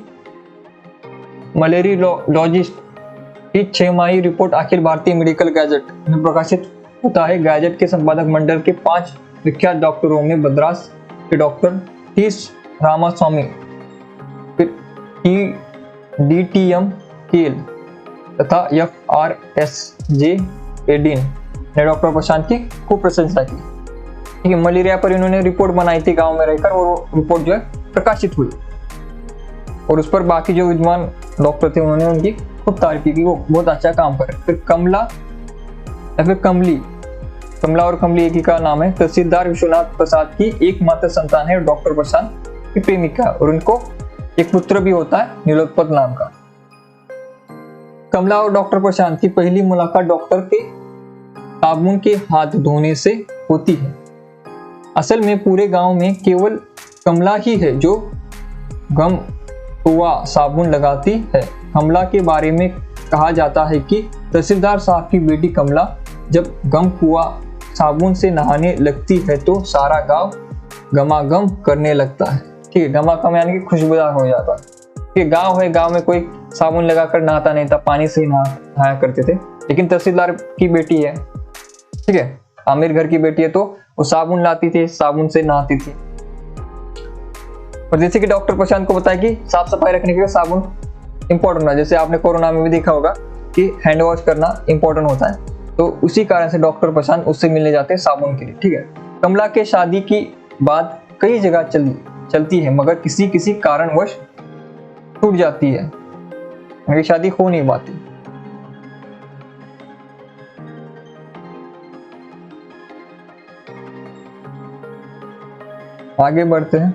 मलेरियोलॉजिस्ट की 6 माही report Akhil Bharatiya medical gadget में प्रकाशित होता है। गैजेट के संपादक मंडल के 5 विख्यात डॉक्टरों में मद्रास के डॉक्टर टी रामास्वामी, फिर DTM केल तथा FRSJ एडिन ने डॉक्टर प्रशांत की खूब प्रशंसा की, ठीक है। मलेरिया पर इन्होंने रिपोर्ट बनाई थी गांव में रहकर, और वो रिपोर्ट जो है प्रकाशित हुई, और उस पर बाकी जो विद्वान डॉक्टर थे उन्होंने उनकी खूब तारीफ की, वो बहुत अच्छा काम करे। फिर कमला या फिर कमला और कमली एक ही का नाम है। तहसीलदार विश्वनाथ प्रसाद की एकमात्र संतान है डॉक्टर प्रशांत की प्रेमिका, और उनको एक पुत्र भी होता है नीलोत्पल नाम का। कमला और डॉक्टर प्रशांत की पहली मुलाकात डॉक्टर के साबुन के हाथ धोने से होती है। असल में पूरे गांव में केवल कमला ही है जो गम हुआ साबुन लगाती है। कमला के बारे में कहा जाता है कि तहसीलदार साहब की बेटी कमला जब गम कुआ साबुन से नहाने लगती है तो सारा गांव गमागम करने लगता है, ठीक है। गमागम यानी कि खुशबूदार हो जाता है, ठीक है। गांव है, गांव में कोई साबुन लगाकर नहाता नहीं था, पानी से ही नहाया करते थे, लेकिन तहसीलदार की बेटी है, ठीक है, आमिर घर की बेटी है, तो वो साबुन लाती थी, साबुन से नहाती थी। और जैसे कि डॉक्टर प्रशांत को बताया कि साफ सफाई रखने के लिए साबुन इंपॉर्टेंट है, जैसे आपने कोरोना में भी देखा होगा कि हैंड वॉश करना इंपॉर्टेंट होता है, तो उसी कारण से डॉक्टर प्रशांत उससे मिलने जाते हैं साबुन के लिए, ठीक है। कमला के शादी की बात कई जगह चलती है, मगर किसी कारणवश छूट जाती है, मेरी शादी हो नहीं पाती। आगे बढ़ते हैं।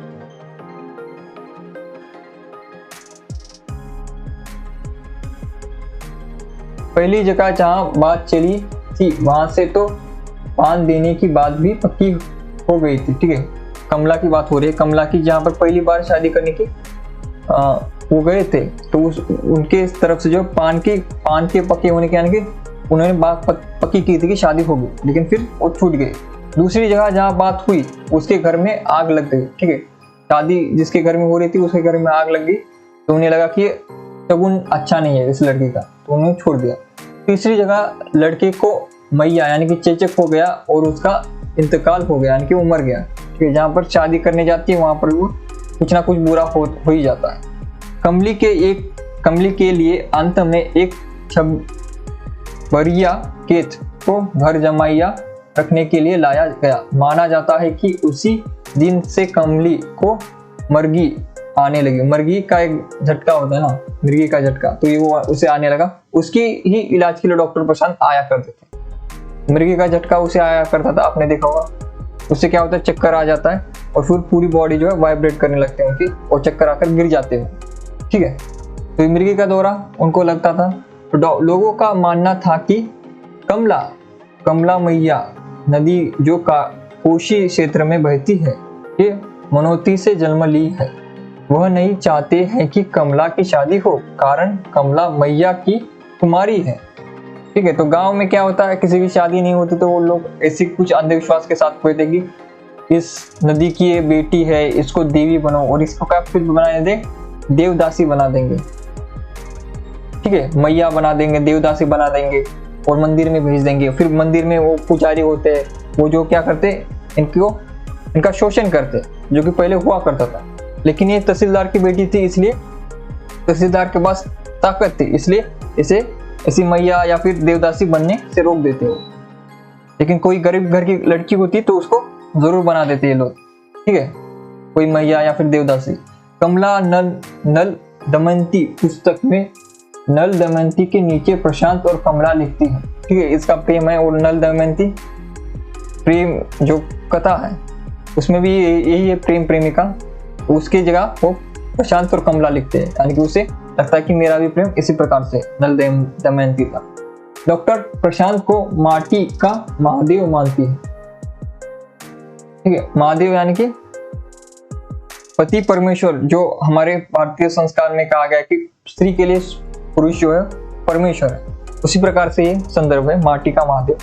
पहली जगह जहां बात चली थी वहां से तो पान देने की बात भी पक्की हो गई थी, ठीक है। कमला की बात हो रही है, कमला की जहां पर पहली बार शादी करने की वो गए थे, तो उनके तरफ से जो पान के पक्के होने के यानी कि उन्होंने बात पक्की की थी कि शादी होगी, लेकिन फिर वो छूट गई। दूसरी जगह जहां बात हुई उसके घर में आग लग गई, ठीक है। शादी जिसके घर में हो रही थी उसके घर में आग लग गई, तो उन्हें लगा कि शगुन अच्छा नहीं है इस लड़की का, तो उन्होंने छोड़ दिया। तीसरी जगह लड़के को मैया यानी कि चेचक हो गया और उसका इंतकाल हो गया, यानी कि वो मर गया, ठीक है। जहाँ पर शादी करने जाती है वहां पर वो कुछ ना कुछ बुरा हो ही जाता है। कमली के लिए अंत में एक छबरिया केत को घर जमाइया रखने के लिए लाया गया। माना जाता है कि उसी दिन से कमली को मर्गी आने लगी। मर्गी का एक झटका होता है ना, मृगी का झटका, तो ये वो उसे आने लगा। उसकी ही इलाज के लिए डॉक्टर प्रशांत आया करते थे। मृगी का झटका उसे आया करता था, आपने देखा होगा। उससे क्या होता है, चक्कर आ जाता है और फिर पूरी बॉडी जो है वाइब्रेट करने लगते हैं उनकी, और चक्कर आकर गिर जाते हैं, ठीक है। तो मृगी का दौरा उनको लगता था। तो लोगों का मानना था कि कमला मैया नदी जो कोशी क्षेत्र में बहती है, ये मनोती से जन्म ली है। वह नहीं चाहते हैं कि कमला की शादी हो, कारण कमला मैया की कुमारी है, ठीक है। तो गांव में क्या होता है, किसी की शादी नहीं होती तो वो लोग ऐसे कुछ अंधविश्वास के साथ कहते कि इस नदी की ये बेटी है, इसको देवी बनाओ, और इसको क्या फिर बना दे, देवदासी बना देंगे, ठीक है। मैया बना देंगे, देवदासी बना देंगे और मंदिर में भेज देंगे। फिर मंदिर में वो पुजारी होते हैं, वो जो क्या करते, इनका शोषण करते, जो कि पहले हुआ करता था। लेकिन ये तहसीलदार की बेटी थी, इसलिए तहसीलदार के पास ताकत थी, इसलिए इसे ऐसी मैया या फिर देवदासी बनने से रोक देते हो। लेकिन कोई गरीब घर की लड़की होती तो उसको जरूर बना देते ये लोग, ठीक है। कोई मैया या फिर देवदासी। कमला नल दमयंती पुस्तक में नल दमयंती के नीचे प्रशांत और कमला लिखती है, ठीक है, इसका प्रेम है। और नल दमयंती प्रेम जो कथा है उसमें भी यही है, प्रेम प्रेमिका, उसकी जगह वो प्रशांत और कमला लिखते हैं, यानी कि उसे लगता है कि मेरा भी प्रेम इसी प्रकार से नल दमयंती था। डॉक्टर प्रशांत को माटी का महादेव मानती है, ठीक है, महादेव यानी कि पति परमेश्वर, जो हमारे भारतीय संस्कार में कहा गया कि स्त्री के लिए पुरुष जो है परमेश्वर है, उसी प्रकार से ये संदर्भ है माटी का महादेव।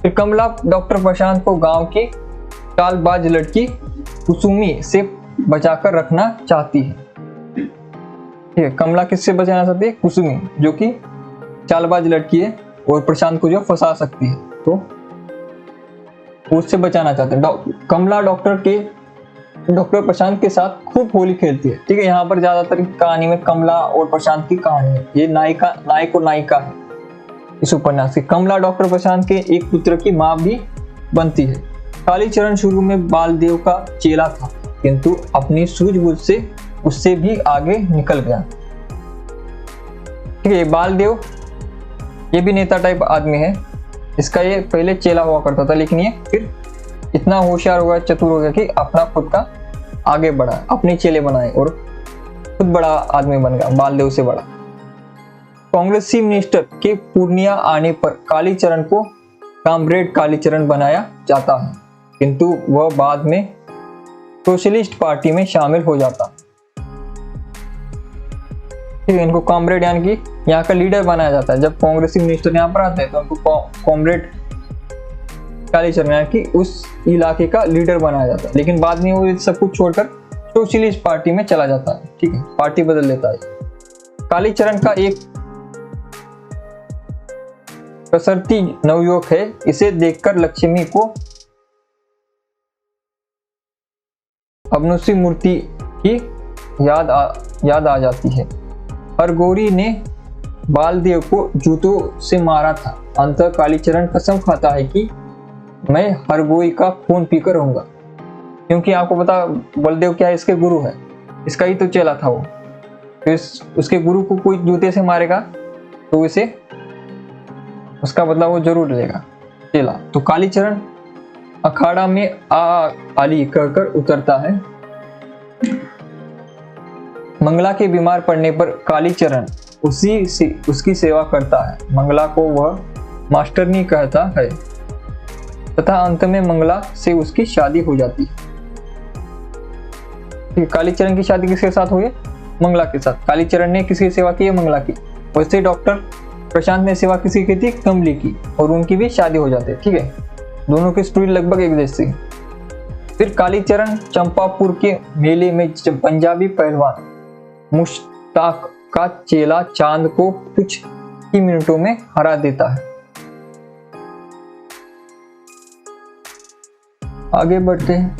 फिर कमला डॉक्टर प्रशांत को गांव की चालबाज लड़की कुसुमी से बचाकर रखना चाहती है, ठीक है, कमला किससे बचाना चाहती है? कुसुमी, जो कि चालबाज लड़की है और प्रशांत को जो फंसा सकती है, तो उससे बचाना चाहते हैं। कमला डॉक्टर प्रशांत के साथ खूब होली खेलती है, ठीक है। यहाँ पर ज्यादातर कहानी में कमला और प्रशांत की कहानी है, ये नायक और नायिका है इस उपन्यास की। कमला डॉक्टर प्रशांत के एक पुत्र की माँ भी बनती है। कालीचरण शुरू में बालदेव का चेला था, किंतु अपनी सूझबूझ से उससे भी आगे निकल गया, ठीक है। बालदेव ये भी नेता टाइप आदमी है, इसका ये पहले चेला हुआ करता था, लेकिन ये फिर इतना होशियार हो गया, चतुर हो गया कि अपना खुद का आगे बढ़ा, अपने चेले बनाए और खुद बड़ा आदमी बन गया, बालदेव से बड़ा। कांग्रेसी मिनिस्टर के पूर्णिया आने पर कालीचरण को कॉमरेड कालीचरण बनाया जाता है, किंतु वह बाद में सोशलिस्ट पार्टी में शामिल हो जाता, ठीक है। इनको कॉमरेड यानी कि यहाँ का लीडर बनाया जाता है। जब कांग्रेसी मिनिस्टर यहाँ पर आते हैं तो उनको कॉमरेड कालीचरण यानी कि उस इलाके का लीडर बनाया जाता है, लेकिन बाद में वो सब कुछ छोड़कर सोशलिस्ट पार्टी में चला जाता है, ठीक है, पार्टी बदल लेता है। कालीचरण का एक प्रसरती नवयुवक है, इसे देखकर लक्ष्मी को अवनुसी मूर्ति की याद आ जाती है। हरगौरी ने बालदेव को जूतों से मारा था। अंततः कालीचरण कसम खाता है कि मैं हरगौरी का खून पीकर रहूंगा, क्योंकि आपको पता बलदेव क्या है, इसके गुरु है, इसका ही तो चेला था वो। तो उसके गुरु को कोई जूते से मारेगा तो इसे उसका बदला वो जरूर लेगा, चेला। तो कालीचरण अखाड़ा में आली कहकर उतरता है। मंगला के बीमार पड़ने पर कालीचरण उसकी सेवा करता है। मंगला को वह मास्टरनी कहता है तथा अंत में मंगला से उसकी शादी हो जाती है। कालीचरण की शादी किसके साथ हुई? मंगला के साथ। कालीचरण ने किसकी सेवा की है? मंगला की। वैसे डॉक्टर प्रशांत ने सेवा किसकी की थी? कमली की, और उनकी भी शादी हो जाती है, ठीक है। दोनों की स्टोरी लगभग एक जैसी। फिर कालीचरण चंपापुर के मेले में पंजाबी पहलवान मुश्ताक का चेला चांद को कुछ ही मिनटों में हरा देता है। आगे बढ़ते हैं।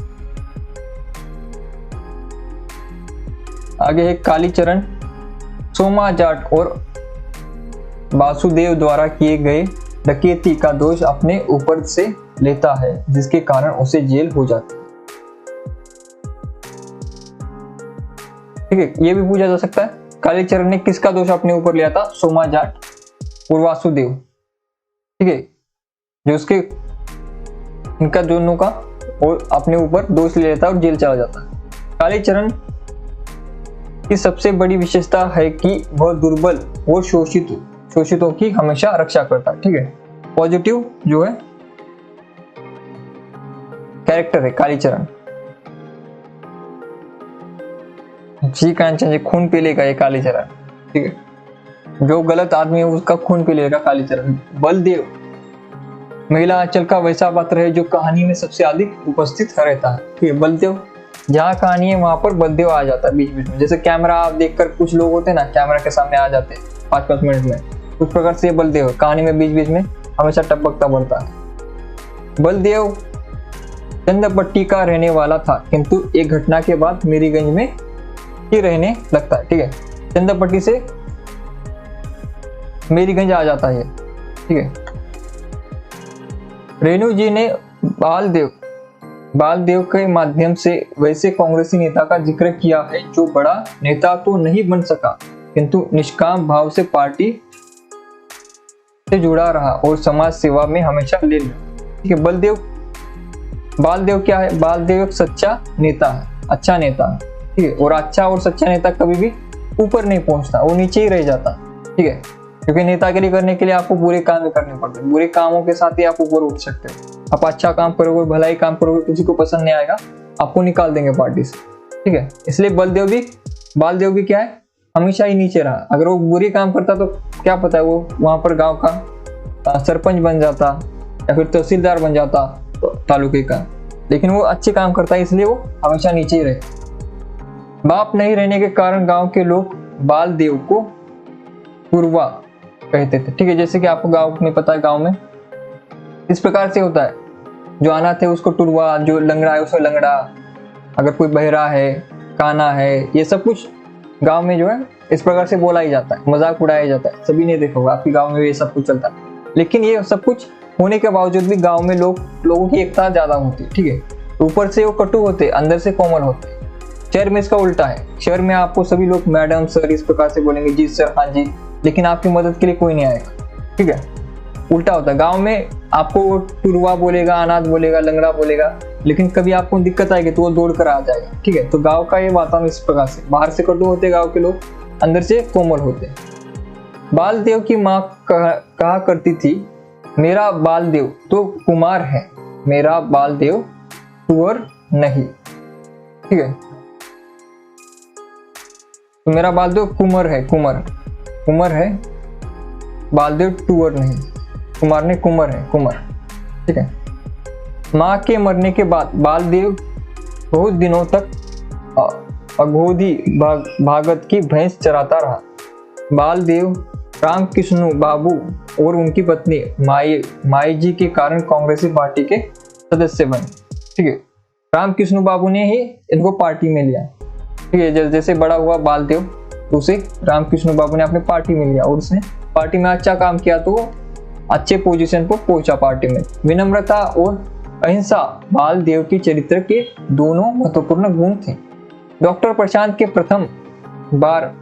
आगे है कालीचरण सोमा जाट और वासुदेव द्वारा किए गए डकैती का दोष अपने ऊपर से लेता है, जिसके कारण उसे जेल हो जाती है, ठीक है। ये भी पूछा जा सकता है कालीचरण ने किसका दोष अपने ऊपर लिया था? सोमा जाट और वासुदेव, ठीक है, जो उसके इनका दोनों का और अपने ऊपर दोष ले लेता है और जेल चला जाता है। कालीचरण की सबसे बड़ी विशेषता है कि वह दुर्बल और शोषितों की हमेशा रक्षा करता है, ठीक है। पॉजिटिव जो है कैरेक्टर है कालीचरण। जी कांचन जी खून पी लेगा ये कालीचरण, ठीक है। जो गलत आदमी है उसका खून पी लेगा कालीचरण। बलदेव महिला आंचल का वैसा पात्र है जो कहानी में सबसे अधिक उपस्थित रहता है, ठीक है। बलदेव जहाँ कहानी है वहां पर बलदेव आ जाता है बीच बीच में। जैसे कैमरा आप देखकर कुछ लोग होते हैं ना, कैमरा के सामने आ जाते हैं 5-5 मिनट में, उस प्रकार से बलदेव कहानी में बीच बीच में हमेशा टपकता बढ़ता है। बलदेव चंदपट्टी का रहने वाला था, किंतु एक घटना के बाद मेरीगंज में ही रहने लगता है, ठीक है। चंदपट्टी से मेरीगंज आ जाता है, ठीक है। रेणु जी ने बालदेव बालदेव के माध्यम से वैसे कांग्रेसी नेता का जिक्र किया है जो बड़ा नेता तो नहीं बन सका किंतु निष्काम भाव से पार्टी से जुड़ा रहा और समाज सेवा में हमेशा लीन रहा। ठीक है, बालदेव क्या है? बालदेव एक सच्चा नेता है, अच्छा नेता है। ठीक है, और अच्छा और सच्चा नेता कभी भी ऊपर नहीं पहुंचता, वो नीचे ही रह जाता। ठीक है, क्योंकि नेतागिरी करने के लिए आपको बुरे काम भी करने पड़ते हैं, बुरे कामों के साथ ही आप ऊपर उठ सकते हो। आप अच्छा काम करोगे, भलाई काम करोगे, किसी को पसंद नहीं आएगा, आपको निकाल देंगे पार्टी से। ठीक है, इसलिए बालदेव भी क्या है? हमेशा ही नीचे रहा। अगर वो बुरी काम करता तो क्या पता है वो वहां पर गांव का सरपंच बन जाता या फिर तहसीलदार बन जाता तालुके का, लेकिन वो अच्छे काम करता है इसलिए वो हमेशा नीचे ही रहे। बाप नहीं रहने के कारण गांव के लोग बालदेव को टुरवा कहते थे। ठीक है, जैसे कि आपको गांव में पता है, गांव में इस प्रकार से होता है, जो अनाथ है उसको टुरवा, जो लंगड़ा है उसको लंगड़ा, अगर कोई बहरा है, काना है, ये सब कुछ गांव में जो है इस प्रकार से बोला ही जाता है, मजाक उड़ाया जाता है। सभी ने देखा होगा, आपके गांव में ये सब कुछ चलता है। लेकिन ये सब कुछ होने के बावजूद भी गांव में लोगों की एकता ज्यादा होती है। ठीक है, ऊपर से वो कटु होते, अंदर से कोमल होते। शहर में इसका उल्टा है, शहर में आपको सभी लोग मैडम सर इस प्रकार से बोलेंगे, जी सर, हाँ जी, लेकिन आपकी मदद के लिए कोई नहीं आएगा। ठीक है, उल्टा होता है। गांव में आपको टुरवा बोलेगा, अनाथ बोलेगा, लंगड़ा बोलेगा, लेकिन कभी आपको दिक्कत आएगी तो वो दौड़ कर आ जाएगा। ठीक है, तो गांव का ये वातावरण इस प्रकार से, बाहर से कटु होते गांव के लोग, अंदर से कोमल होते। बालदेव की माँ कहा करती थी, मेरा बालदेव तो कुमार है, मेरा बालदेव टुअर नहीं। ठीक है, तो मेरा बालदेव कुंवर है, कुंवर है, बालदेव टुअर नहीं। कुमार ने कुंवर है, कुंवर। ठीक है, माँ के मरने के बाद बालदेव बहुत दिनों तक अघोधी भागत की भैंस चराता रहा। बालदेव रामकृष्ण बाबू और उनकी पत्नी माई जी के कारण कांग्रेसी पार्टी के सदस्य बने। ठीक है, रामकृष्ण बाबू ने ही इनको पार्टी में लिया। ठीक है, जैसे बड़ा हुआ बालदेव तो उसे रामकृष्ण बाबू ने अपने पार्टी में लिया और उसने पार्टी में अच्छा काम किया तो वो अच्छे पोजीशन पर पहुंचा पार्टी में। विनम्रता और अहिंसा बालदेव के चरित्र के दोनों महत्वपूर्ण गुण थे। डॉक्टर प्रशांत के प्रथम बार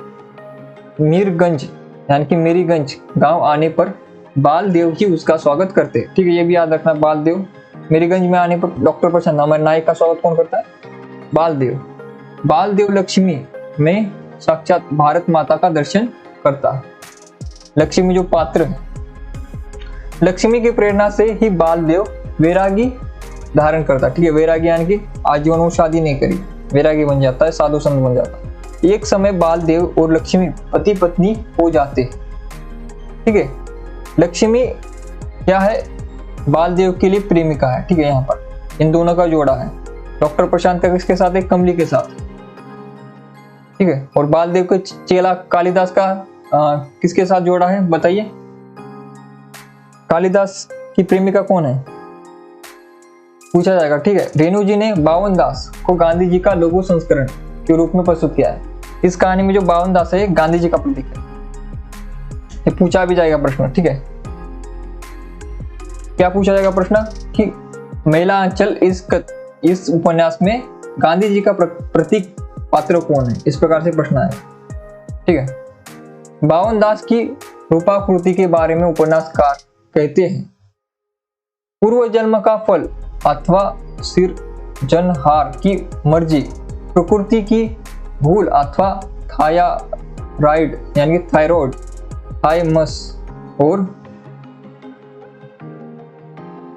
मीरगंज यानी कि मेरीगंज गांव आने पर बालदेव ही उसका स्वागत करते। ठीक है, ये भी याद रखना, बालदेव मेरीगंज में आने पर डॉक्टर प्रशांत हमारे नायक का स्वागत कौन करता है? बालदेव लक्ष्मी में साक्षात भारत माता का दर्शन करता है। लक्ष्मी जो पात्र है, लक्ष्मी की प्रेरणा से ही बालदेव वैरागी धारण करता। ठीक है, वैरागी यानी कि आजीवन वो शादी नहीं करी, वैरागी बन जाता है, साधु संत बन जाता है। एक समय बालदेव और लक्ष्मी पति पत्नी हो जाते। ठीक है, लक्ष्मी क्या है? बालदेव के लिए प्रेमिका है। ठीक है, यहाँ पर इन दोनों का जोड़ा है, डॉक्टर प्रशांत का किसके साथ है? कमली के साथ। ठीक है, और बालदेव के चेला कालिदास का किसके साथ जोड़ा है बताइए? कालिदास की प्रेमिका कौन है? पूछा जाएगा। ठीक है, रेणु जी ने बावन दास को गांधी जी का लघु संस्करण के रूप में प्रस्तुत किया है। इस कहानी में जो बावन दास है गांधी जी का प्रतीक है, ये पूछा भी जाएगा प्रश्न। ठीक है, क्या पूछा जाएगा प्रश्न कि महिला अंचल इस उपन्यास में गांधी जी का प्रतीक पात्र कौन है? इस प्रकार से प्रश्न है। ठीक है, बावन दास की रूपाकृति के बारे में उपन्यासकार कहते हैं, पूर्व जन्म का फल अथवा सिरजनहार की मर्जी, प्रकृति की भूल अथवा थायराइड यानी थायराइड, थाइमस और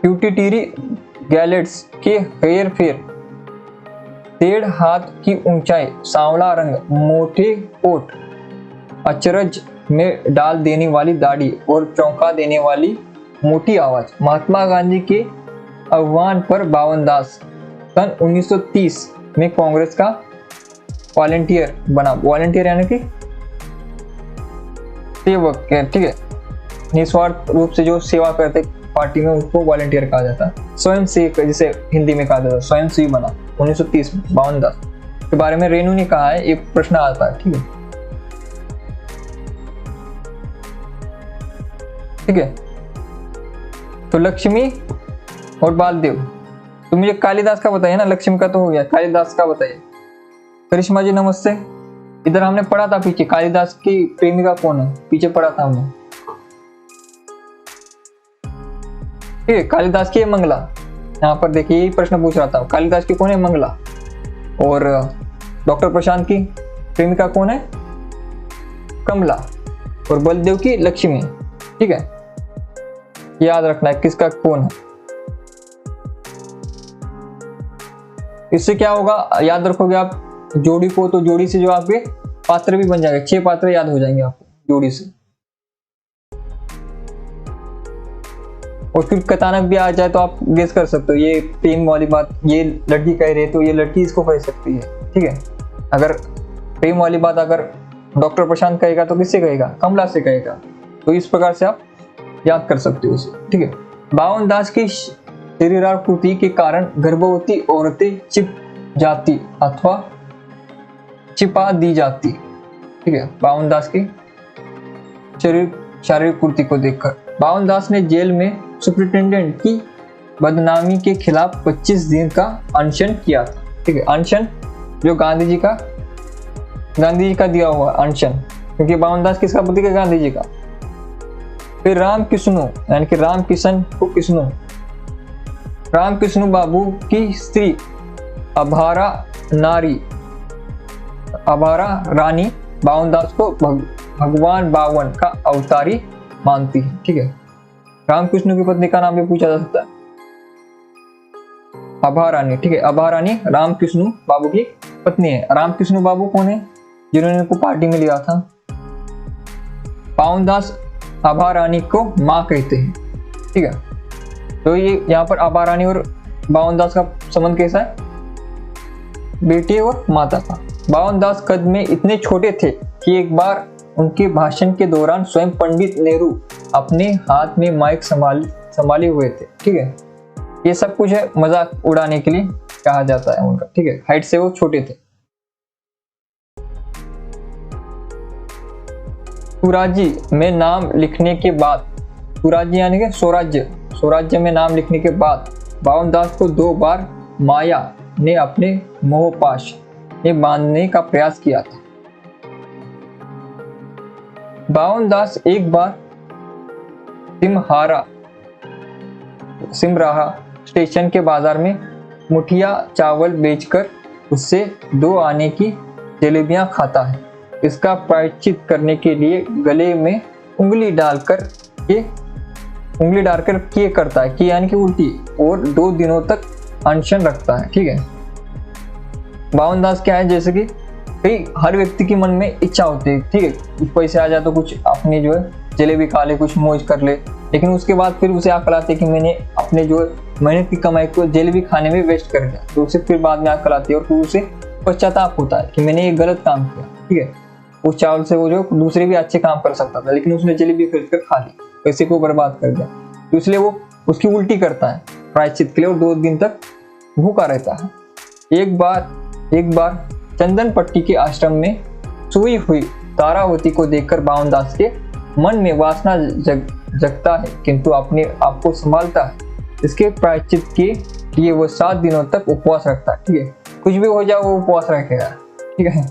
प्यूटिटरी गैलेट्स के हेर फेर, 1.5 हाथ की ऊंचाई, सांवला रंग, मोटे कोट, अचरज में डाल देने वाली दाढ़ी और चौंका देने वाली मोटी आवाज। महात्मा गांधी के आह्वान पर बावन दास सन 1930 में कांग्रेस का वॉलंटियर बना। वॉलंटियर यानी कि सेवक। ठीक है, निस्वार्थ रूप से जो सेवा करते पार्टी में उसको वॉलंटियर कहा जाता है। स्वयं सेवक जिसे हिंदी में कहा जाता है, स्वयं सेवी बना 1930 में बावन दास के बारे में रेणु ने कहा है, एक प्रश्न आता है। ठीक है, ठीक है, तो लक्ष्मी और बालदेव तो मुझे कालिदास का बताइए ना, लक्ष्मी का तो हो गया, कालिदास का बताइए। करिश्मा जी नमस्ते। इधर हमने पढ़ा था पीछे, कालिदास की प्रेमिका कौन है, पीछे पढ़ा था हमने, ठीक है। कालिदास की है मंगला, यहाँ पर देखिए यही प्रश्न पूछ रहा था, कालिदास की कौन है, मंगला। और डॉक्टर प्रशांत की प्रेमिका कौन है, कमला। और बलदेव की लक्ष्मी, ठीक है। याद रखना है किसका कौन है। इससे क्या होगा, याद रखोगे आप जोड़ी को, तो जोड़ी से जो आपके पात्र भी बन जाएंगे, 6 पात्र याद हो जाएंगे आपको जोड़ी से। और फिर कथानक भी आ जाए तो आप गेस कर सकते हो, ये प्रेम वाली बात ये लड़की कह रही है तो ये लड़की इसको कह सकती है, ठीक है। अगर प्रेम वाली बात अगर डॉक्टर प्रशांत कहेगा तो किससे कहेगा, कमला से कहेगा। तो इस प्रकार से आप याद कर सकते हो उसे, ठीक है। बावन दास की शरीराकृति के कारण गर्भवती औरतें छिप जाती अथवा छिपा दी जाती, ठीक है। बावन दास की शारीरिक कृति को देखकर बावन दास ने जेल में सुपरिटेंडेंट की बदनामी के खिलाफ 25 दिन का अनशन किया था, ठीक है। अनशन जो गांधी जी का दिया हुआ अनशन, क्योंकि बावन दास किसका प्रतीक है, गांधी जी का। फिर राम किष्णु यानी कि राम किशन को किष्णु, राम किष्णु बाबू की स्त्री अभारा रानी बावन दास को भगवान बावन का अवतारी मानती है, ठीक है। रामकृष्ण की पत्नी का नाम भी पूछा जा सकता है, अभा रानी, ठीक है। अभा रानी रामकृष्ण बाबू की पत्नी है। रामकृष्ण बाबू कौन है, जिन्होंने इनको पार्टी में लिया था। बावन दास अभा रानी को माँ कहते हैं, ठीक है। तो ये यहाँ पर अभा रानी और बावन दास का संबंध कैसा है, बेटी और माता का। बावन दास कद में इतने छोटे थे कि एक बार उनके भाषण के दौरान स्वयं पंडित नेहरू अपने हाथ में माइक संभाले हुए थे, ठीक है। ये सब कुछ है मजाक उड़ाने के लिए कहा जाता है उनका, ठीक है। हाइट से वो छोटे थे। स्वराज्य में नाम लिखने के बाद, स्वराज्य यानी कि स्वराज्य में नाम लिखने के बाद बावन दास को 2 बार माया ने अपने मोहपाश में बांधने का प्रयास किया था। बावन दास एक बार सिमराहा स्टेशन के बाजार में मुठिया चावल बेचकर उससे 2 आने की जलेबियां खाता है। इसका प्रायश्चित करने के लिए गले में उंगली डालकर ये करता है कि यानी कि उल्टी, और 2 दिनों तक अनशन रखता है, ठीक है। बावन दास क्या है, जैसे कि हर व्यक्ति के मन में इच्छा होती है, ठीक है। कुछ पैसे आ जाए तो कुछ अपने जो है जलेबी खा ले, कुछ मौज कर ले, लेकिन उसके बाद फिर उसे अकल आती है कि मैंने अपने जो है मेहनत की कमाई को जलेबी खाने में वेस्ट कर दिया। तो उसे फिर बाद में अकल आती है और फिर उसे पश्चाताप होता है कि मैंने ये गलत काम किया, ठीक है। उस चावल से वो जो दूसरे भी अच्छे काम कर सकता था, लेकिन उसने जलेबी खरीद कर खा ली, पैसे को बर्बाद कर दिया। तो इसलिए वो उसकी उल्टी करता है प्रायश्चित के लिए, और 2 दिन तक भूखा रहता है। एक बार चंदन पट्टी के आश्रम में सोई हुई तारावती को देखकर बावन दास के मन में वासना जगता है, किंतु अपने आप को संभालता है। इसके प्रायश्चित के लिए वो 7 दिनों तक उपवास रखता है, ठीक है। कुछ भी हो जाए वो उपवास रखेगा, ठीक है।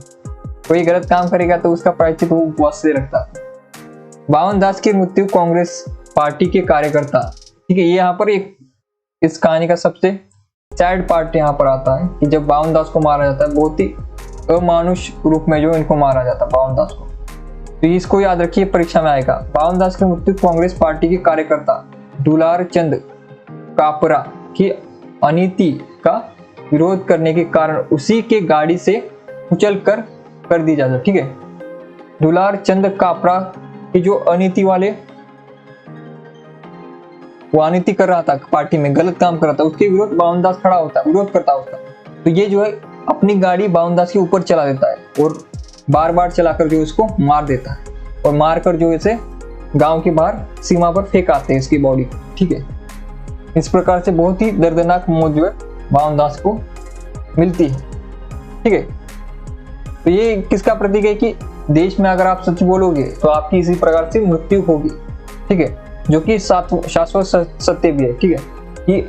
कोई गलत काम करेगा तो उसका प्रायश्चित वो उपवास से रखता है। बावन दास की मृत्यु कांग्रेस पार्टी के कार्यकर्ता, ठीक है। ये यहाँ पर एक इस कहानी का सबसे सैड पार्ट यहाँ पर आता है कि जब बावन दास को मारा जाता है, बहुत ही अमानुष रूप में जो इनको मारा जाता है बावन दास को। तो इसको याद रखिए, परीक्षा में आएगा। बावन दास की मृत्यु कांग्रेस पार्टी के कार्यकर्ता दुलार चंद कापरा की अनीति का विरोध करने के कारण उसी के गाड़ी से कुचल कर दी जाती है, ठीक है। दुलार चंद कापरा की जो अनीति वाले, वो अनीति कर रहा था पार्टी में, गलत काम कर रहा था, उसके विरोध बावन दास खड़ा होता है, विरोध करता है उसका। तो ये जो है अपनी गाड़ी बावन दास के ऊपर चला देता है और बार बार चलाकर जो इसको मार देता है, और मारकर जो इसे गांव के बाहर सीमा पर फेंक आते हैं इसकी बॉडी को, ठीक है। इस प्रकार से बहुत ही दर्दनाक मौत जो है बावन दास को मिलती है, ठीक है। तो ये किसका प्रतीक है कि देश में अगर आप सच बोलोगे तो आपकी इसी प्रकार से मृत्यु होगी, ठीक है। जो कि शाश्वत सत्य भी है, ठीक है, कि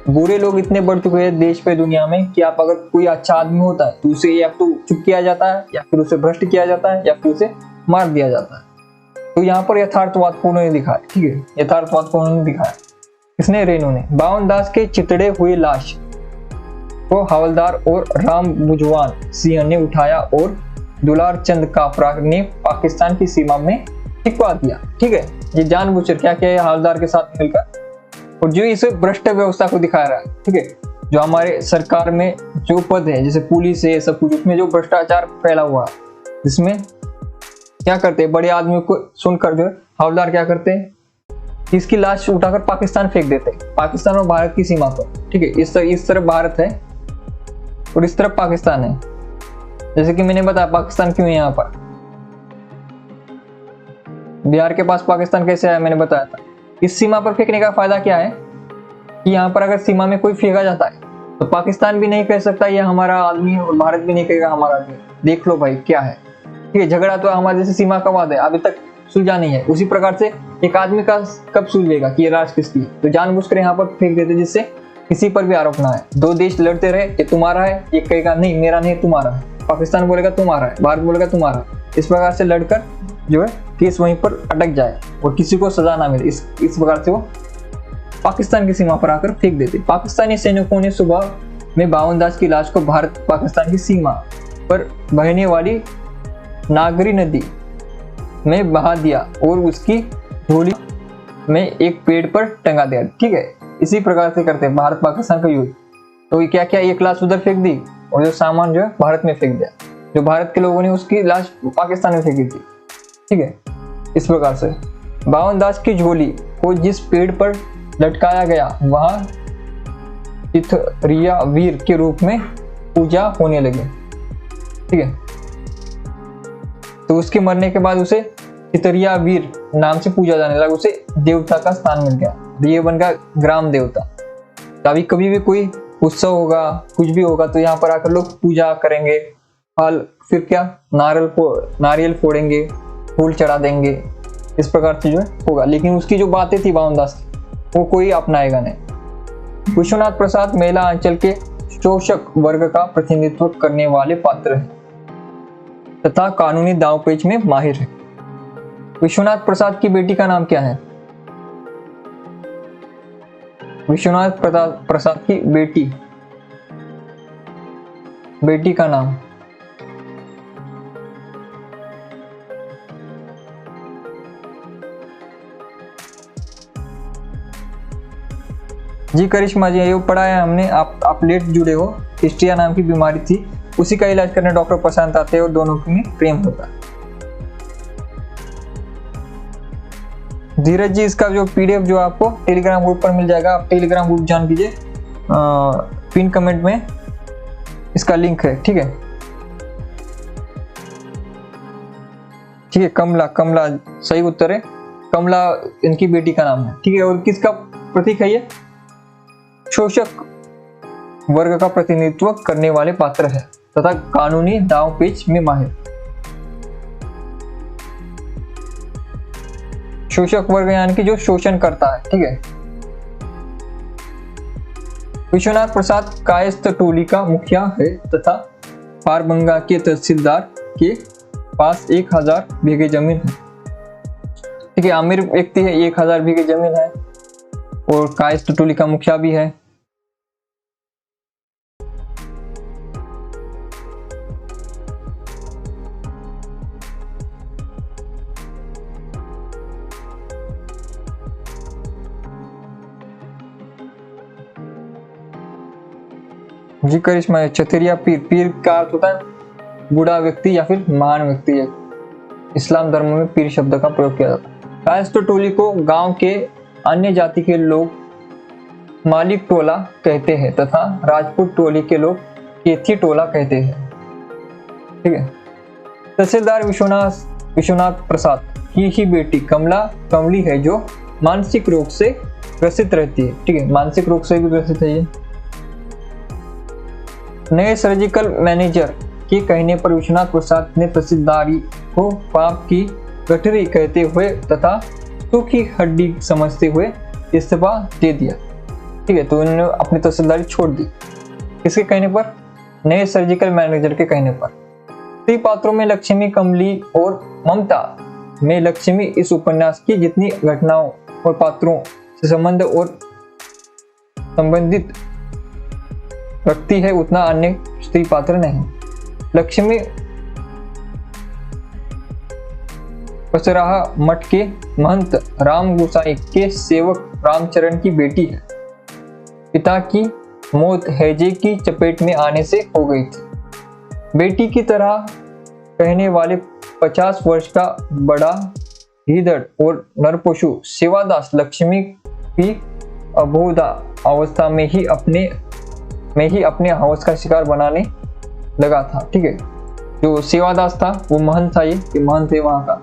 बुरे लोग इतने बढ़ चुके हैं देश पे दुनिया में कि आप अगर कोई अच्छा आदमी होता है तो उसे या तो चुप किया जाता है, या फिर उसे भ्रष्ट किया जाता है, या फिर उसे मार दिया जाता है। तो यहाँ पर यथार्थवाद को उन्होंने दिखाया, ठीक है, यथार्थवाद को उन्होंने दिखाया। किसने? रेणु ने। बावन दास के चितड़े हुए लाश को हवलदार और राम बुजवान सिंह ने उठाया और दुलार चंद काफरा ने पाकिस्तान की सीमा में टिकवा दिया, ठीक है। ये जानबूझकर क्या किया है हवलदार के साथ मिलकर, और जो इस भ्रष्ट व्यवस्था को दिखा रहा है, ठीक है, जो हमारे सरकार में जो पद है जैसे पुलिस है सब कुछ, उसमें जो भ्रष्टाचार फैला हुआ है, जिसमें क्या करते हैं बड़े आदमियों को सुनकर जो है हवलदार क्या करते हैं, इसकी लाश उठाकर पाकिस्तान फेंक देते हैं, पाकिस्तान और भारत की सीमा पर, ठीक है। इस तरफ भारत है और इस तरफ पाकिस्तान है। जैसे कि मैंने बताया पाकिस्तान क्यों है यहाँ पर, बिहार के पास पाकिस्तान कैसे आया मैंने बताया था। इस सीमा पर फेंकने का फायदा क्या है कि यहाँ पर अगर सीमा में कोई फेंका जाता है तो पाकिस्तान भी नहीं कह सकता ये हमारा आदमी है और भारत भी नहीं कहेगा हमारा आदमी। देख लो भाई क्या है, ठीक है। झगड़ा तो हमारे जैसे सीमा का वाद है, अभी तक सुलझा नहीं है। उसी प्रकार से एक आदमी का कब सुलझेगा कि ये राज किसकी है, तो जानबूझकर यहाँ पर फेंक देते जिससे किसी पर भी आरोप ना है। दो देश लड़ते रहे, ये तुम्हारा है, ये कहेगा नहीं मेरा नहीं तुम्हारा है, पाकिस्तान बोलेगा तुम्हारा है, भारत बोलेगा तुम्हारा है। इस प्रकार से लड़कर जो है केस वहीं पर अटक जाए और किसी को सजा ना मिले, इस प्रकार से वो पाकिस्तान की सीमा पर आकर फेंक देते। पाकिस्तानी सैनिकों ने सुबह में बावन दास की लाश को भारत पाकिस्तान की सीमा पर बहने वाली नागरी नदी में बहा दिया और उसकी झोली में एक पेड़ पर टंगा दिया, ठीक है। इसी प्रकार से करते हैं भारत पाकिस्तान का युद्ध। तो क्या क्या एक लाश उधर फेंक दी और जो सामान जो है भारत में फेंक दिया, जो भारत के लोगों ने उसकी लाश पाकिस्तान में फेंकी थी, ठीक है। इस प्रकार से बावन दास की झोली को जिस पेड़ पर लटकाया गया वहां चिथरिया वीर के रूप में पूजा होने लगी, ठीक है। तो उसके मरने के बाद उसे चिथरिया वीर नाम से पूजा जाने लगा, उसे देवता का स्थान मिल गया, ये बन गया ग्राम देवता। अभी कभी भी कोई उत्सव होगा कुछ भी होगा तो यहाँ पर आकर लोग पूजा करेंगे, फल फिर क्या नारियल फोड़ेंगे, फूल चढ़ा देंगे, इस प्रकार से जो है होगा। लेकिन उसकी जो बातें थी बावन दास की वो कोई अपनाएगा नहीं। विश्वनाथ प्रसाद मेला अंचल के शोषक वर्ग का प्रतिनिधित्व करने वाले पात्र है तथा कानूनी दांवपेच में माहिर है। विश्वनाथ प्रसाद की बेटी का नाम क्या है? विश्वनाथ प्रसाद की बेटी का नाम जी करिश्मा जी, ये पढ़ा है हमने। आप लेट जुड़े हो। हिस्ट्रिया नाम की बीमारी थी, उसी का इलाज करने डॉक्टर प्रशांत आते हैं और दोनों में प्रेम होता है। धीरज जी, इसका जो पीडीएफ जो आपको टेलीग्राम ग्रुप पर मिल जाएगा, आप टेलीग्राम ग्रुप ज्वाइन कीजिए, पिन कमेंट में इसका लिंक है, ठीक है। ठीक है, कमला सही उत्तर है, कमला इनकी बेटी का नाम है, ठीक है। और किसका प्रतीक है ये? शोषक वर्ग का प्रतिनिधित्व करने वाले पात्र है तथा कानूनी दांवपेच में माहिर। शोषक वर्ग यानी कि जो शोषण करता है, ठीक है। विश्वनाथ प्रसाद कायस्थ टोली का मुखिया है तथा पारबंगा के तहसीलदार के पास 1000 बीघे जमीन है, ठीक है। अमीर व्यक्ति है, 1000 बीघे जमीन है और कायस्थ टोली का मुखिया भी है। जी करिश्मा, चतरिया पीर का अर्थ होता है बूढ़ा व्यक्ति या फिर महान व्यक्ति है। इस्लाम धर्म में पीर शब्द का प्रयोग किया जाता है। कायस्थ टोली को गांव के अन्य जाति के लोग मालिक टोला कहते हैं तथा राजपूत टोली के लोग केथी टोला कहते हैं, ठीक है। तहसीलदार विश्वनाथ प्रसाद की ही बेटी कमली है जो मानसिक रोग से ग्रसित रहती है, ठीक है। मानसिक रोग से भी ग्रसित है ये। नए सर्जिकल मैनेजर के कहने पर विश्वनाथ प्रसाद ने तहसीलदारी को पाप की गठरी कहते हुए तथा सूखी हड्डी समझते हुए इस्तीफा दे दिया। ठीक है, तो इन्होंने अपनी तहसीलदारी छोड़ दी। किसके कहने पर? नए सर्जिकल मैनेजर के कहने पर। स्त्री पात्रों में लक्ष्मी, कमली और ममता में लक्ष्मी इस उपन्यास की जितनी घटनाओं और पात्रों से संबंध और संबंधित रखती है उतना अन्य स्त्री पात्र नहीं। लक्ष्मी पसराहा मठ के महंत राम गोसाई के सेवक रामचरण की बेटी है। पिता की मौत हैजे की चपेट में आने से हो गई थी। बेटी की तरह कहने वाले 50 वर्ष का बड़ा हीदड़ और नरपशु सेवादास लक्ष्मी की अबोधा अवस्था में ही अपने हवस का शिकार बनाने लगा था। ठीक है, जो सेवादास था वो महंत था, ये महंत है वहां का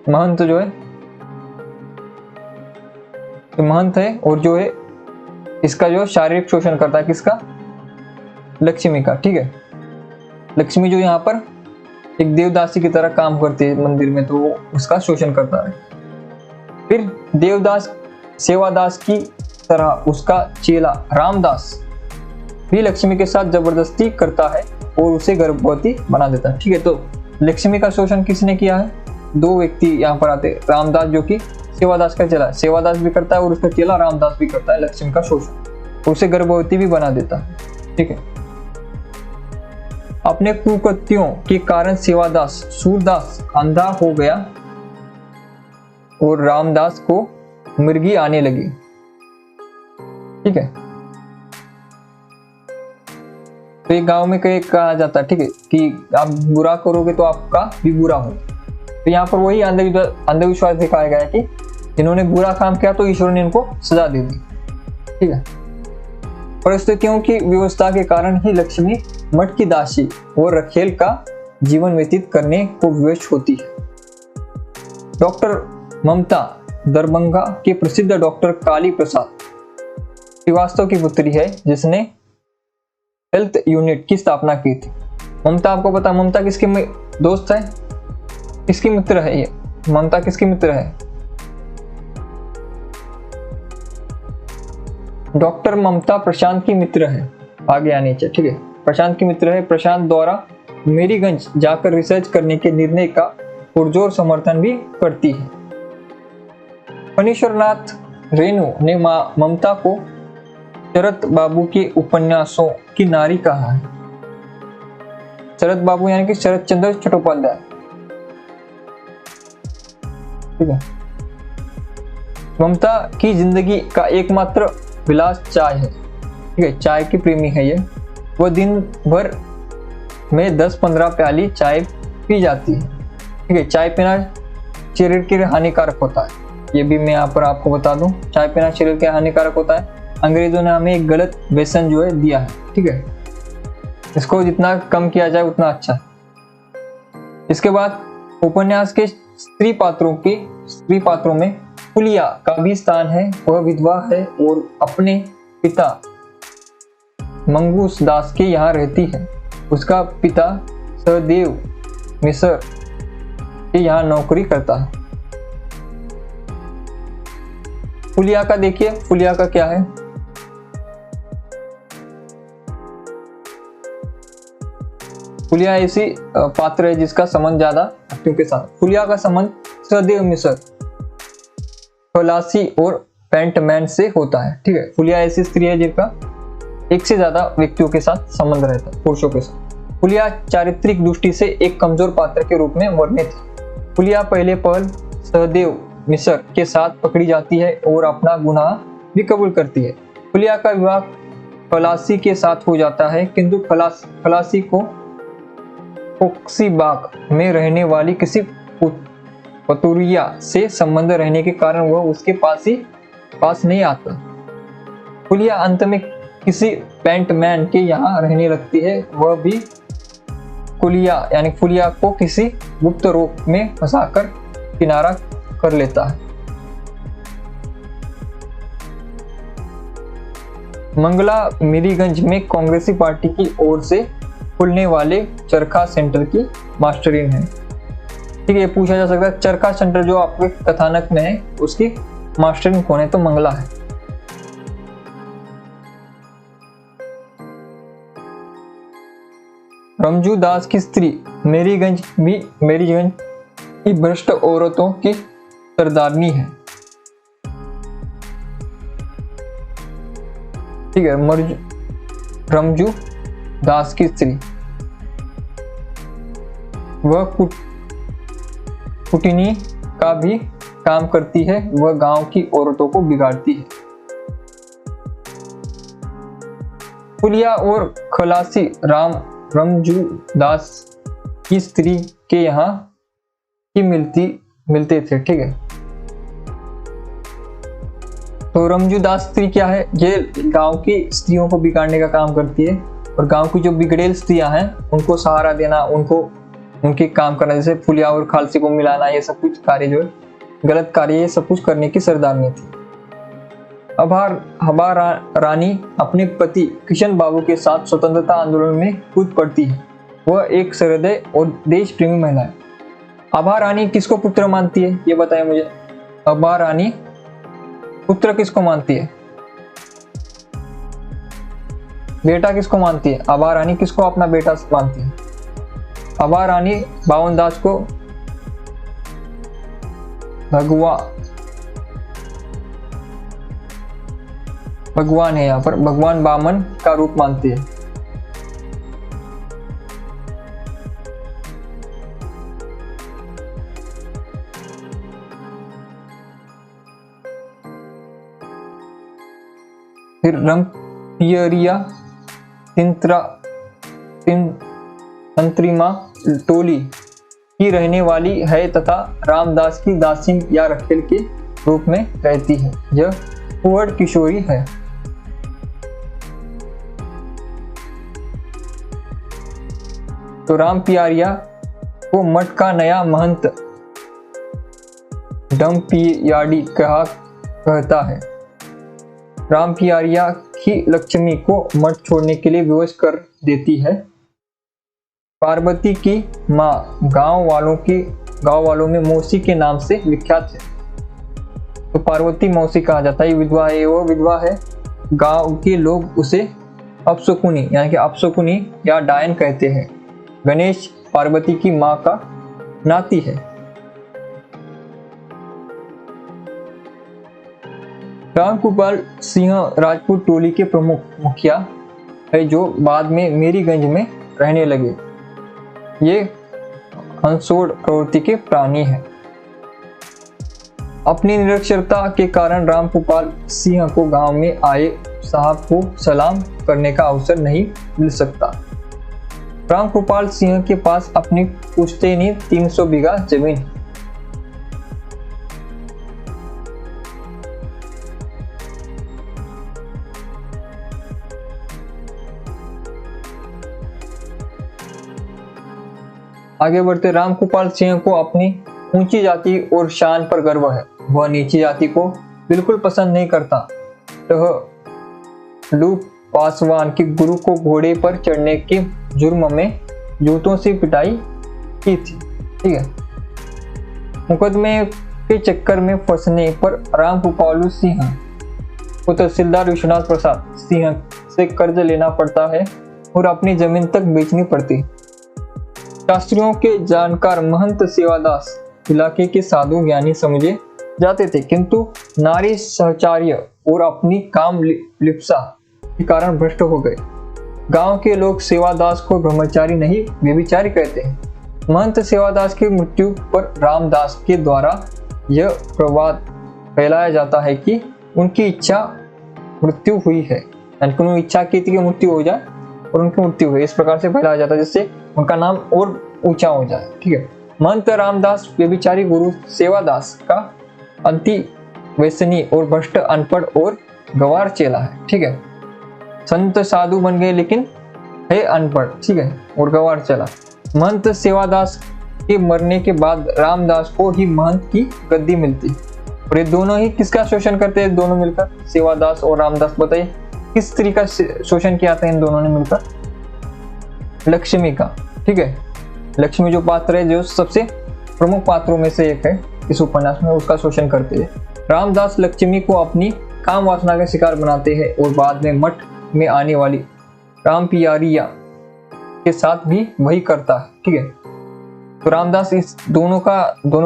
महंत जो है, तो महंत है और जो है इसका जो शारीरिक शोषण करता है, किसका? लक्ष्मी का। ठीक है, लक्ष्मी जो यहाँ पर एक देवदासी की तरह काम करती है मंदिर में, तो वो उसका शोषण करता है। फिर देवदास सेवादास की तरह उसका चेला रामदास भी लक्ष्मी के साथ जबरदस्ती करता है और उसे गर्भवती बना देता है। ठीक है, तो लक्ष्मी का शोषण किसने किया है? दो व्यक्ति यहाँ पर आते, रामदास जो कि सेवादास का चेला है, सेवादास भी करता है और उसका चेला रामदास भी करता है लक्ष्मी का शोषण, उसे गर्भवती भी बना देता है। ठीक है, अपने कुकृत्यों के कारण सेवादास सूरदास अंधा हो गया और रामदास को मिर्गी आने लगी। ठीक है, तो एक गांव में कहा जाता है, ठीक है, कि आप बुरा करोगे तो आपका भी बुरा हो। तो यहाँ पर वही अंधविश्वास दिखाया गया है कि जिन्होंने बुरा काम किया तो ईश्वर ने इनको सजा दे दी। ठीक है, परिस्थितियों की व्यवस्था के कारण ही लक्ष्मी मठ की दासी और रखेल का जीवन व्यतीत करने को विवश होती है। डॉक्टर ममता दरभंगा के प्रसिद्ध डॉक्टर काली प्रसाद श्रीवास्तव की पुत्री है, जिसने हेल्थ यूनिट की स्थापना की थी। ममता, आपको पता, ममता किसके दोस्त है, किसकी मित्र है? ये ममता किसकी मित्र है? डॉक्टर ममता प्रशांत की मित्र है। आगे आनी चाहिए। ठीक है, प्रशांत की मित्र है। प्रशांत द्वारा मेरीगंज जाकर रिसर्च करने के निर्णय का पुरजोर समर्थन भी करती है। फणीश्वरनाथ रेणु ने ममता को शरत बाबू के उपन्यासों की नारी कहा है। शरत बाबू यानी कि शरत चंद्र चट्टोपाध्याय। ठीक है, ममता की जिंदगी का एकमात्र विलास चाय है। ठीक है, चाय की प्रेमी है ये। वह दिन भर में 10-15 प्याली चाय पी जाती है। ठीक है, चाय पीना शरीर के लिए हानिकारक होता है, ये भी मैं यहाँ पर आपको बता दूं। चाय पीना शरीर के हानिकारक होता है। अंग्रेजों ने हमें एक गलत व्यसन जो है दिया है। ठीक है, इसको जितना कम किया जाए उतना अच्छा। इसके बाद उपन्यास के स्त्री पात्रों में फुलिया का भी स्थान है। वह विधवा है और अपने पिता मंगूस दास के यहाँ रहती है। उसका पिता सहदेव मिसर के यहाँ नौकरी करता है। फुलिया का देखिए, फुलिया का क्या है? फुलिया ऐसी पात्र है जिसका संबंध ज्यादा व्यक्तियों के साथ। फुलिया का संबंध सहदेव मिसर, खलासी और पेंटमैन से होता है। ठीक है, फुलिया ऐसी स्त्री है जिनका एक से ज्यादा व्यक्तियों के साथ संबंध रहता है, पुरुषों के साथ। फुलिया चारित्रिक दृष्टि से एक कमजोर पात्र के रूप में वर्णित है। फुलिया पहले पहल सहदेव मिसर के साथ पकड़ी जाती है और अपना गुनाह भी कबूल करती है। फुलिया का विवाह खलासी के साथ हो जाता है, किंतु खलासी को कोक्सीबाग में रहने वाली किसी पतुरिया से संबंध रहने के कारण वह उसके पास नहीं आता। फुलिया अंत में किसी पेंटमैन के यहाँ रहने लगती है। वह भी फुलिया को किसी गुप्त रोग में फंसाकर किनारा कर लेता है। मंगला मेरीगंज में कांग्रेसी पार्टी की ओर से खुलने वाले चरखा सेंटर की मास्टरीन है। ठीक है, ये पूछा जा सकता है चरखा सेंटर जो आपके कथानक में है उसकी मास्टरिंग कौन है, तो मंगला है। रमजू दास की स्त्री मेरीगंज की भ्रष्ट औरतों की सरदारनी है। ठीक है, रमजू दास की स्त्री वह कुटिनी का भी काम करती है, वह गांव की औरतों को बिगाड़ती है। फुलिया और खलासी रमजू दास की स्त्री के यहाँ ही मिलते थे। ठीक है, तो रमजू दास स्त्री क्या है, ये गांव की स्त्रियों को बिगाड़ने का काम करती है और गांव की जो बिगड़ेल स्त्रियां हैं उनको सहारा देना, उनको उनके काम करना, जैसे फुलिया और खालसी को मिलाना, ये सब कुछ कार्य जो है गलत कार्य, ये सब कुछ करने की सरदारनी थी। हबा रानी अपने पति किशन बाबू के साथ स्वतंत्रता आंदोलन में कूद पड़ती है। वह एक सहृदय और देश प्रेमी महिला है। आभा रानी किसको पुत्र मानती है, ये बताएं मुझे। आभा रानी पुत्र किसको मानती है, बेटा किसको मानती है? आभा रानी किसको अपना बेटा मानती है? आभा रानी बावन दास को भगवान है, यहाँ पर भगवान बामन का रूप मानती है। फिर रंगपियरिया तंत्रिमा टोली की रहने वाली है तथा रामदास की दासी या रखेल के रूप में रहती है। यह कुंवर किशोरी है। तो राम पियारिया को मठ का नया महंत डमपियाडी कहता है। राम पियारिया की लक्ष्मी को मठ छोड़ने के लिए विवश कर देती है। पार्वती की माँ गांव वालों में मौसी के नाम से विख्यात है। तो पार्वती मौसी कहा जाता है। ये विधवा है, वो विधवा है। गांव के लोग उसे अपशकुनी यानी कि अपशकुनी या डायन कहते हैं। गणेश पार्वती की माँ का नाती है। रामकुपाल सिंह राजपूत टोली के प्रमुख मुखिया है जो बाद में मेरीगंज में रहने लगे। ये हंसोड़ प्रवृत्ति के प्राणी है। अपनी निरक्षरता के कारण रामकुपाल सिंह को गांव में आए साहब को सलाम करने का अवसर नहीं मिल सकता। रामकुपाल सिंह के पास अपनी पुश्तैनी 300 बीघा जमीन है। आगे बढ़ते, रामकुपाल सिंह को अपनी ऊंची जाति और शान पर गर्व है। वह नीची जाति को बिल्कुल पसंद नहीं करता। तो लू पासवान के गुरु को घोड़े पर चढ़ने के जुर्म में जूतों से पिटाई की थी। ठीक है, मुकदमे के चक्कर में फंसने पर रामकुपाल सिंह को तहसीलदार विश्वनाथ प्रसाद सिंह से कर्ज लेना पड़ता है और अपनी जमीन तक बेचनी पड़ती। शास्त्रियों के जानकार महंत सेवादास इलाके के साधु ज्ञानी समझे जाते थे, किंतु नारी सहचार्य और अपनी काम लिप्सा के कारण भ्रष्ट हो गए। गांव के लोग सेवादास को ब्रह्मचारी नहीं व्यभिचारी कहते हैं। महंत सेवादास की मृत्यु पर रामदास के द्वारा यह प्रवाद फैलाया जाता है कि उनकी इच्छा मृत्यु हुई है, यानी उन्होंने इच्छा की थी कि मृत्यु हो जाए और उनकी मृत्यु हुई। इस प्रकार से फैलाया जाता है जिससे उनका नाम और ऊंचा हो जाए। ठीक है, महंत रामदास व्यभिचारी गुरु सेवादास का अंति व्यसनी और भ्रष्ट अनपढ़ और गवार चेला है। ठीक है, संत साधु बन गए लेकिन है अनपढ़। ठीक है, और गवार चेला। महंत सेवादास के मरने के बाद रामदास को ही महंत की गद्दी मिलती और ये दोनों ही किसका शोषण करते हैं? दोनों मिलकर, सेवादास और रामदास। बताइए किस स्त्री का शोषण किया था इन दोनों ने मिलकर? लक्ष्मी का। ठीक है, लक्ष्मी जो पात्र है जो सबसे प्रमुख पात्रों में से एक है इस उपन्यास में, उसका शोषण करते हैं। रामदास लक्ष्मी को अपनी काम वासना का शिकार बनाते हैं और बाद में मठ में आने वाली रामपियारिया के साथ भी वही करता है। ठीक है, तो रामदास इस दोनों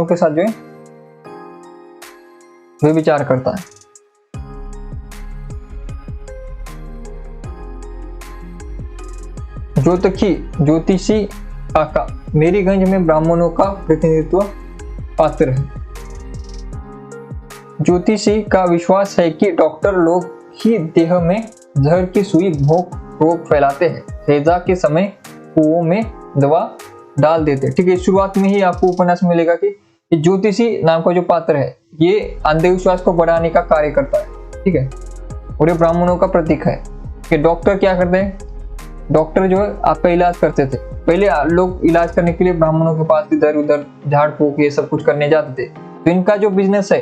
के साथ जो है वे विचार करता है। ज्योतिषी काका मेरीगंज में ब्राह्मणों का प्रतिनिधित्व पात्र है। ज्योतिषी का विश्वास है कि डॉक्टर लोग ही देह में जहर की सुई भोंक रोग फैलाते हैं। हैजा के समय कुओं में दवा डाल देते। ठीक है, शुरुआत में ही आपको उपन्यास में मिलेगा कि ज्योतिषी नाम का जो पात्र है ये अंधविश्वास को बढ़ाने का कार्य करता है। ठीक है, और ये ब्राह्मणों का प्रतीक है कि डॉक्टर क्या करते हैं, डॉक्टर जो है आपका इलाज करते थे। पहले लोग इलाज करने के लिए ब्राह्मणों के पास इधर उधर झाड़ फूक ये सब कुछ करने जाते थे, तो इनका जो बिजनेस है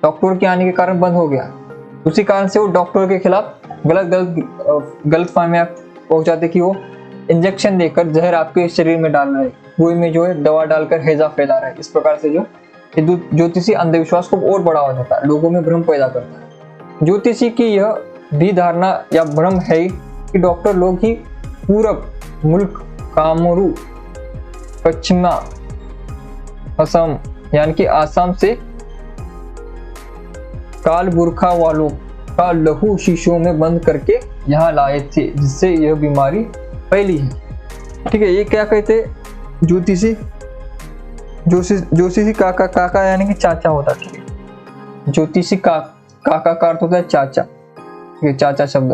डॉक्टर के आने के कारण बंद हो गया। उसी कारण से वो डॉक्टर के खिलाफ गलत फहमियां पहुंचाते कि वो इंजेक्शन देकर जहर आपके शरीर में डाल रहे हैं, कुएं में जो है दवा डालकर हैजा फैला रहा है। इस प्रकार से जो ज्योतिषी अंधविश्वास को और बढ़ावा देता है, लोगों में भ्रम पैदा करता है। ज्योतिषी की यह भी धारणा या भ्रम है कि डॉक्टर लोग ही पूरब मुल्क कामरू पश्चिमा असम यानी कि आसाम से काल बुरखा वालों का लहू शीशों में बंद करके यहाँ लाए थे, जिससे यह बीमारी फैली है। ठीक है, ये क्या कहते हैं ज्योतिषी काका यानी कि चाचा होता है। ठीक है, ज्योतिषी काका का अर्थ होता है चाचा, ये चाचा शब्द।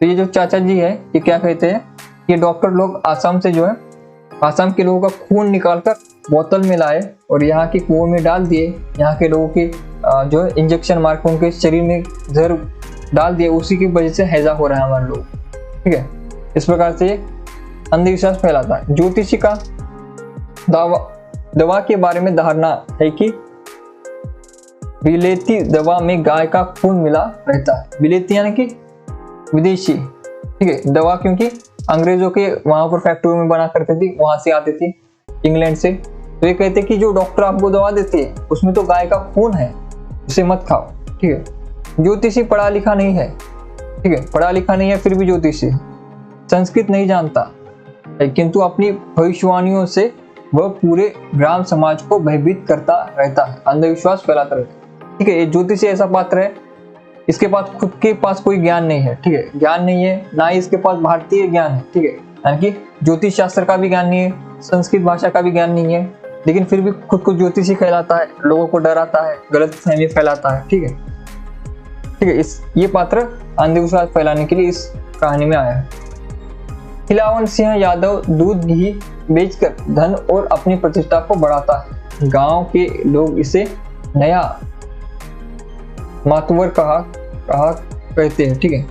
तो ये जो चाचा जी है ये क्या कहते हैं, ये डॉक्टर लोग आसाम से जो है आसाम के लोगों का खून निकालकर बोतल में लाए और यहाँ के कुओं में डाल दिए। यहाँ के लोगों के जो है इंजेक्शन मार के उनके शरीर में जहर डाल दिए, उसी की वजह से हैजा हो रहा है हमारे लोग। ठीक है, इस प्रकार से अंधविश्वास फैलाता है। ज्योतिषी का दवा के बारे में धारणा है कि विलेती दवा में गाय का खून मिला रहता है। विलेती यानी कि विदेशी। ठीक है, दवा क्योंकि अंग्रेजों के वहां पर फैक्ट्री में बना करते थी, वहां से आती थी इंग्लैंड से। तो ये कहते कि जो डॉक्टर आपको दवा देते हैं उसमें तो गाय का खून है, उसे मत खाओ। ठीक है, ज्योतिषी पढ़ा लिखा नहीं है। ठीक है, पढ़ा लिखा नहीं है फिर भी ज्योतिषी, संस्कृत नहीं जानता है, किंतु अपनी भविष्यवाणियों से वह पूरे ग्राम समाज को भयभीत करता रहता है, अंधविश्वास फैलाता रहता है। ठीक है, ये ज्योतिषी ऐसा पात्र है, इसके पास खुद के पास कोई ज्ञान नहीं है। ठीक है, ज्ञान नहीं है, ना ही इसके पास भारतीय ज्ञान है। ठीक है, यानी कि ज्योतिष शास्त्र का भी ज्ञान नहीं है, संस्कृत भाषा का भी ज्ञान नहीं है, लेकिन फिर भी खुद को ज्योतिषी कहलाता है, लोगों को डराता है, गलत फहमी फैलाता है। ठीक है, ठीक है, ये पात्र अंधविश्वास फैलाने के लिए इस कहानी में आया है। खिलावन सिंह यादव दूध घी बेचकर धन और अपनी प्रतिष्ठा को बढ़ाता है। गांव के लोग इसे नया मातवर कहा कहते हैं। ठीक है,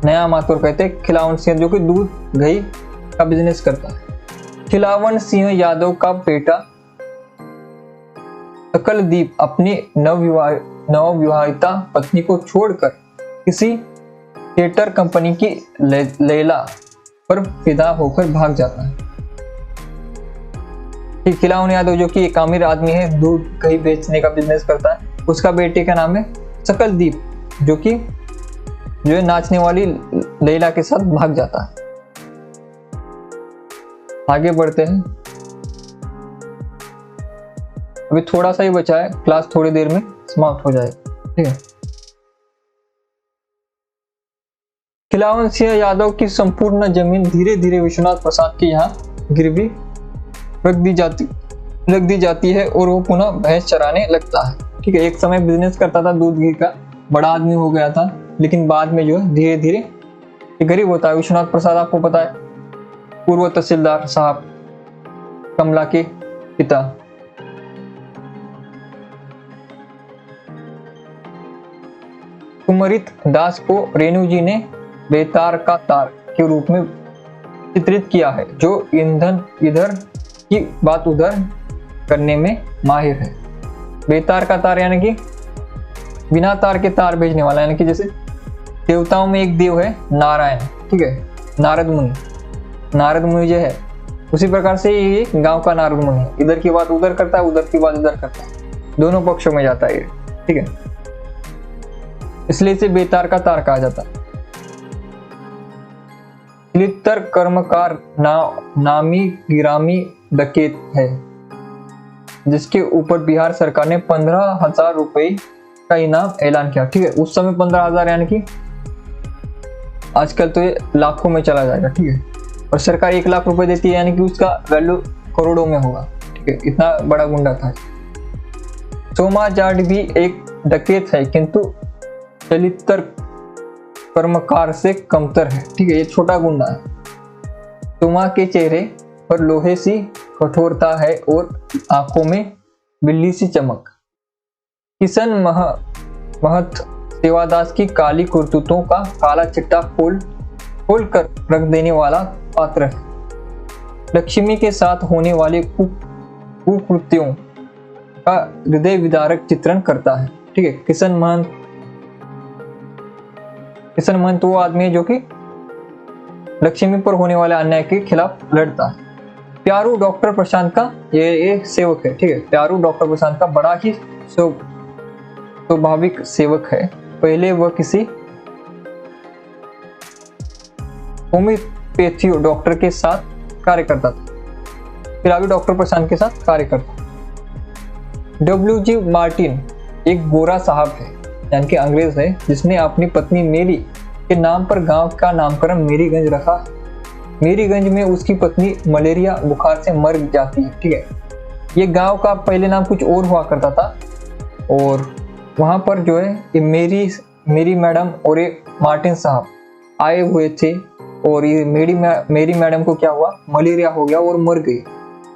नया मातवर कहते हैं खिलावन सिंह, जो कि दूध घी का बिजनेस करता है। खिलावन सिंह यादव का बेटा सकलदीप अपनी नवविवाहिता पत्नी को छोड़कर किसी थिएटर कंपनी की लैला पर फिदा होकर भाग जाता है। खिलावन यादव जो कि एक अमीर आदमी है, दूध घी बेचने का बिजनेस करता है, उसका बेटे का नाम है सकलदीप, जो है नाचने वाली लैला के साथ भाग जाता है। आगे बढ़ते हैं, अभी थोड़ा सा ही बचा है, क्लास थोड़ी देर में समाप्त हो जाएगी। ठीक है, खिलावन सिंह यादव की संपूर्ण जमीन धीरे धीरे विश्वनाथ प्रसाद के यहाँ गिरवी रख दी जाती है और वो पुनः भैंस चराने लगता है। ठीक है, एक समय बिजनेस करता था दूध घी का, बड़ा आदमी हो गया था, लेकिन बाद में जो है धीरे धीरे गरीब होता है। विश्वनाथ प्रसाद आपको पता है, पूर्व तहसीलदार साहब, कमला के पिता। कुमरित दास को रेणु जी ने बेतार का तार के रूप में चित्रित किया है, जो ईंधन इधर की बात उधर करने में माहिर है। बेतार का तार यानी कि बिना तार के तार भेजने वाला, यानी कि जैसे देवताओं में एक देव है नारायण। ठीक है, नारद मुनि जो है उसी प्रकार से ये गांव का नारद मुनि है, इधर की बात उधर करता है, उधर की बात इधर करता है, दोनों पक्षों में जाता है ये, ठीक है। इसलिए इसे बेतार का तार कहा जाता है। लित्तर कर्मकार नामी गिरामी डकैत है, जिसके ऊपर बिहार सरकार ने 15,000 रुपए का इनाम ऐलान किया, ठीक है। उस समय 15,000 यानी कि आजकल तो ये लाखों में चला जाएगा, ठीक है। और सरकार 1 लाख रुपए देती है यानी कि उसका वैल्यू करोड़ों में होगा, ठीक है। इतना बड़ा गुंडा था। सोमा जाट भी एक डकैत है, किंतु चलितर कर्मकार से कमतर है, ठीक है। ये छोटा गुंडा है। सोमा के चेहरे पर लोहे सी कठोरता है और आंखों में बिल्ली सी चमक। किशन महत सेवादास की काली कुर्तुतों का काला चिट्टा खोल कर रख देने वाला पात्र है। लक्ष्मी के साथ होने वाले कुकृत्यों का हृदय विदारक चित्रण करता है, ठीक है। किशन महंत वो आदमी है जो कि लक्ष्मी पर होने वाले अन्याय के खिलाफ लड़ता है। प्यारू डॉक्टर प्रशांत का ये सेवक है, ठीक है। प्यारू डॉक्टर प्रशांत का बड़ा ही स्वाभाविक सेवक है। पहले वह किसी होम्योपैथी डॉक्टर के साथ कार्य करता था, फिर अभी डॉक्टर प्रशांत के साथ कार्य करता। WG मार्टिन एक गोरा साहब है, यानी कि अंग्रेज है, जिसने अपनी पत्नी मेरी के नाम पर गांव का नामकरण मेरीगंज रखा। मेरीगंज में उसकी पत्नी मलेरिया बुखार से मर जाती है, ठीक है। ये गांव का पहले नाम कुछ और हुआ करता था, और वहां पर जो है ये मेरी मैडम और ये मार्टिन साहब आए हुए थे, और ये मेरी मैडम को क्या हुआ, मलेरिया हो गया और मर गई।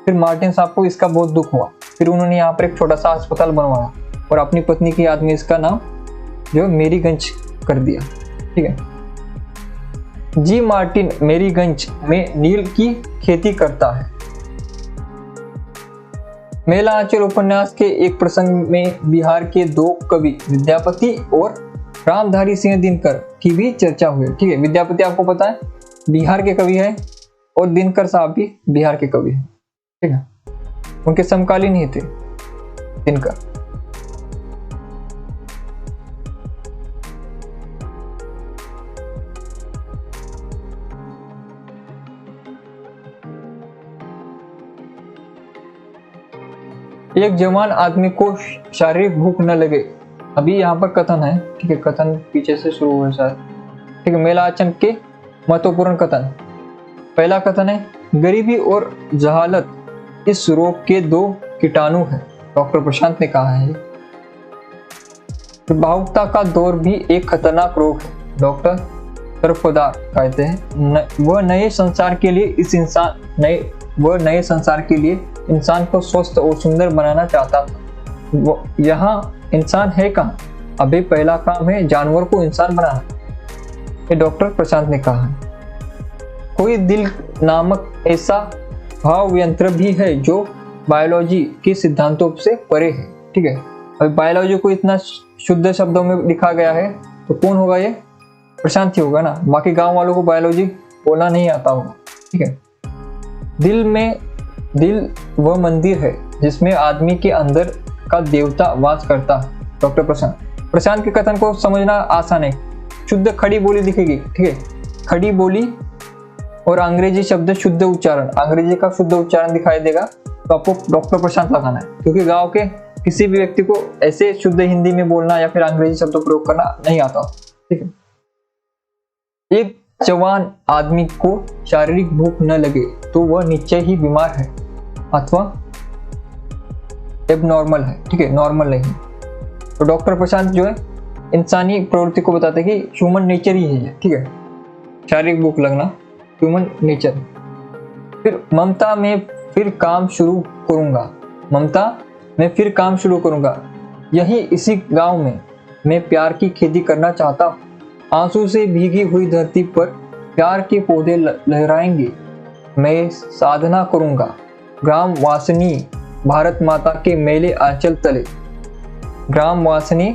फिर मार्टिन साहब को इसका बहुत दुख हुआ, फिर उन्होंने यहाँ पर एक छोटा सा अस्पताल बनवाया और अपनी पत्नी की याद में इसका नाम जो मेरीगंज कर दिया, ठीक है। जी मार्टिन मेरीगंज में नील की खेती करता है। मेला आंचल उपन्यास के एक प्रसंग में बिहार के 2 कवि विद्यापति और रामधारी सिंह दिनकर की भी चर्चा हुई, ठीक है। विद्यापति आपको पता है बिहार के कवि है, और दिनकर साहब भी बिहार के कवि है, ठीक है। उनके समकालीन ही थे दिनकर। एक जवान आदमी को शारीरिक भूख न लगे, अभी यहाँ पर कथन है, ठीक है। कथन पीछे से शुरू हुआ शायद, ठीक है। मेला आचरण के महत्वपूर्ण कथन। पहला कथन है, गरीबी और जहालत इस रोग के 2 कीटाणु है, डॉक्टर प्रशांत ने कहा है। भावुकता का दौर भी एक खतरनाक रोग है, डॉक्टर तरफदार कहते हैं। वह नए संसार के लिए इंसान को स्वस्थ और सुंदर बनाना चाहता था। यहाँ इंसान है कहाँ? अभी पहला काम है जानवर को इंसान बनाना, ये डॉक्टर प्रशांत ने कहा है। कोई दिल नामक ऐसा भाव यंत्र भी है जो बायोलॉजी के सिद्धांतों से परे है, ठीक है। अभी बायोलॉजी को इतना शुद्ध शब्दों में लिखा गया है तो कौन होगा? ये प्रशांत ही होगा ना। बाकी गांव वालों को बायोलॉजी बोलना नहीं आता होगा, ठीक है। दिल वह मंदिर है जिसमें आदमी के अंदर का देवता वास करता है, डॉक्टर प्रशांत के कथन को समझना आसान है। शुद्ध खड़ी बोली दिखेगी, ठीक है। खड़ी बोली और अंग्रेजी शब्द शुद्ध उच्चारण, अंग्रेजी का शुद्ध उच्चारण दिखाई देगा तो आपको डॉक्टर प्रशांत लगाना है, क्योंकि गांव के किसी भी व्यक्ति को ऐसे शुद्ध हिंदी में बोलना या फिर अंग्रेजी शब्द प्रयोग करना नहीं आता, ठीक है। एक जवान आदमी को शारीरिक भूख न लगे तो वह निश्चय ही बीमार है अथवा एबनॉर्मल है, ठीक है, नॉर्मल नहीं। तो डॉक्टर प्रशांत जो है इंसानी प्रवृत्ति को बताते हैं कि ह्यूमन नेचर ही है, ठीक है, शारीरिक भूख लगना ह्यूमन नेचर। फिर ममता में फिर काम शुरू करूंगा, यही इसी गांव में मैं प्यार की खेती करना चाहता हूँ। आंसू से भीगी हुई धरती पर प्यार के पौधे लहराएंगे, मैं साधना करूंगा। ग्राम वासनी भारत माता के मेले आंचल तले, ग्राम वासनी,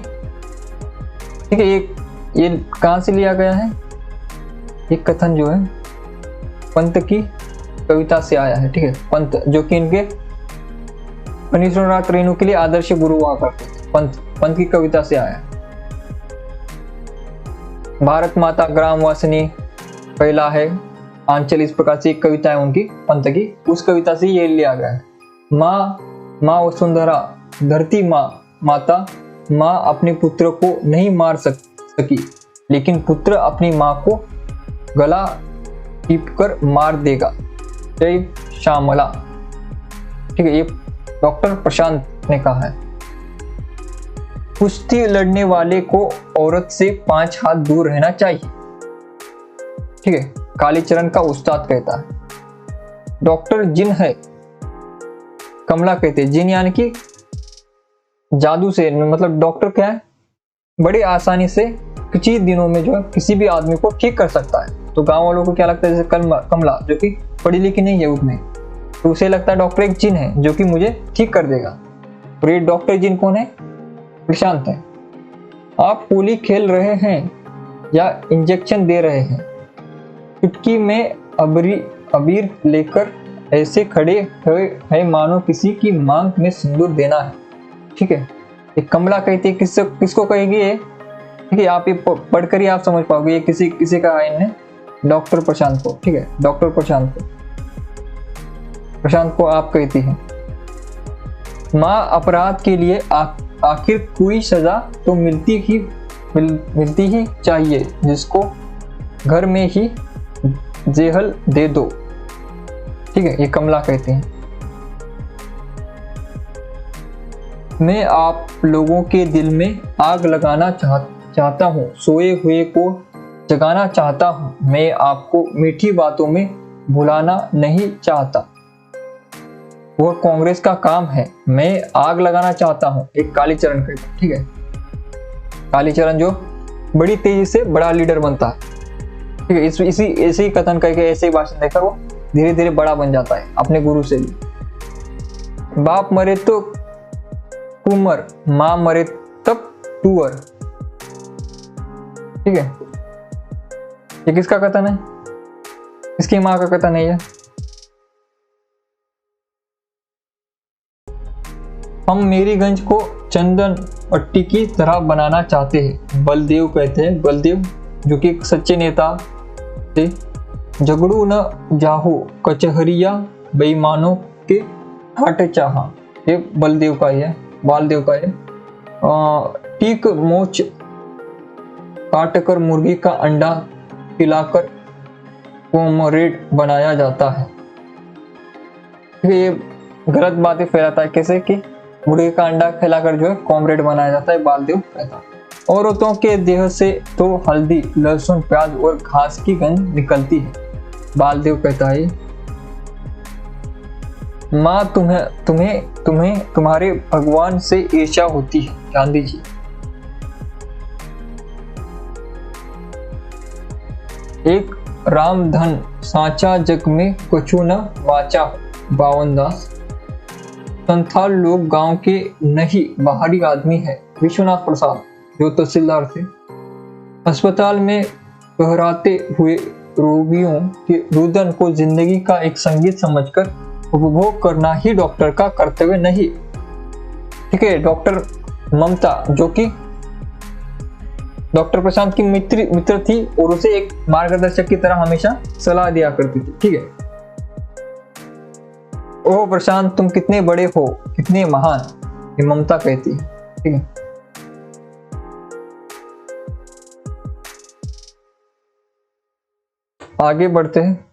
ठीक है। ये कहाँ से लिया गया है? ये कथन जो है पंत की कविता से आया है, ठीक है। पंत जो कि इनके फणीश्वरनाथ रेणु के लिए आदर्श गुरु हुआ करते थे। पंत की कविता से आया है। भारत माता ग्राम वासिनी पहला है आंचल, इस प्रकार से एक कविता है उनकी पंत की, उस कविता से ये लिया गया है। माँ वसुंधरा धरती माता, माँ अपने पुत्र को नहीं मार सकी, लेकिन पुत्र अपनी माँ को गला टीपकर मार देगा। जय श्यामला, ठीक है। ये डॉक्टर प्रशांत ने कहा है। कुश्ती लड़ने वाले को औरत से 5 हाथ दूर रहना चाहिए, ठीक है। कालीचरण का उस्ताद कहता है। डॉक्टर जिन है, कमला कहते हैं। जिन यानी कि जादू से, मतलब डॉक्टर क्या है, बड़ी आसानी से कुछ ही दिनों में जो है किसी भी आदमी को ठीक कर सकता है। तो गांव वालों को क्या लगता है, जैसे कमला जो कि पढ़ी लिखी नहीं है उतने, तो उसे लगता है डॉक्टर एक जिन है जो कि मुझे ठीक कर देगा। और ये डॉक्टर जिन कौन है? प्रशांत है। आप होली खेल रहे हैं या इंजेक्शन दे रहे हैं? चुटकी में अबीर लेकर ऐसे खड़े हुए है मानो किसी की मांग में सिंदूर देना है, ठीक है। ये कमला कहती है। किसको कहेगी ये? ठीक है, आप ये पढ़कर ही आप समझ पाओगे ये किसी का है इनने, डॉक्टर प्रशांत को, ठीक है। डॉक्टर प्रशांत को आप कहती है। माँ अपराध के लिए आखिर कोई सजा तो मिलती ही चाहिए, जिसको घर में ही जेहल दे दो, ठीक है। ये कमला कहते हैं। मैं आप लोगों के दिल में आग लगाना चाहता हूँ, सोए हुए को जगाना चाहता हूँ। मैं आपको मीठी बातों में भुलाना नहीं चाहता, वह कांग्रेस का काम है। मैं आग लगाना चाहता हूँ, एक कालीचरण कहता है, ठीक है। कालीचरण जो बड़ी तेजी से बड़ा लीडर बनता है, ठीक है। ऐसे ही कथन करके, ऐसे ही भाषण देकर वो धीरे धीरे बड़ा बन जाता है अपने गुरु से भी। बाप मरे तो कुंवर, माँ मरे तब टूअर, ठीक है। ये किसका कथन है? इसकी माँ का कथन है ये। हम मेरीगंज को चंदन पट्टी की तरह बनाना चाहते हैं, बलदेव कहते हैं। बलदेव जो कि एक सच्चे नेता थे। झगड़ू न जाहो कचहरिया, बेईमानों के ठाट चाहा, ये बलदेव का ही है, बालदेव का है। टीक मोच काटकर मुर्गी का अंडा खिलाकर कॉमरेड बनाया जाता है। ये गलत बातें फैलाता है, कैसे कि मुर्गे का अंडा खिलाकर जो है कॉमरेड बनाया जाता है, बालदेव कहता है। औरतों के देह से तो हल्दी, लहसुन, प्याज और घास की गंध निकलती है, बालदेव कहता है। माँ तुम्हें तुम्हारे भगवान से ईर्ष्या होती है, गांधी जी। एक रामधन सांचा जग में कछु न वाचा, बावनदास। संथाल लोग गांव के नहीं बाहरी आदमी है, विश्वनाथ प्रसाद जो तहसीलदार थे। अस्पताल में कहराते हुए रोगियों के रुदन को जिंदगी का एक संगीत समझकर उपभोग करना ही डॉक्टर का कर्तव्य नहीं, ठीक है। डॉक्टर ममता जो कि डॉक्टर प्रशांत की मित्र थी और उसे एक मार्गदर्शक की तरह हमेशा सलाह दिया करती थी, ठीक है। ओह प्रशांत, तुम कितने बड़े हो, कितने महान, ये ममता कहती है, ठीक है। आगे बढ़ते हैं।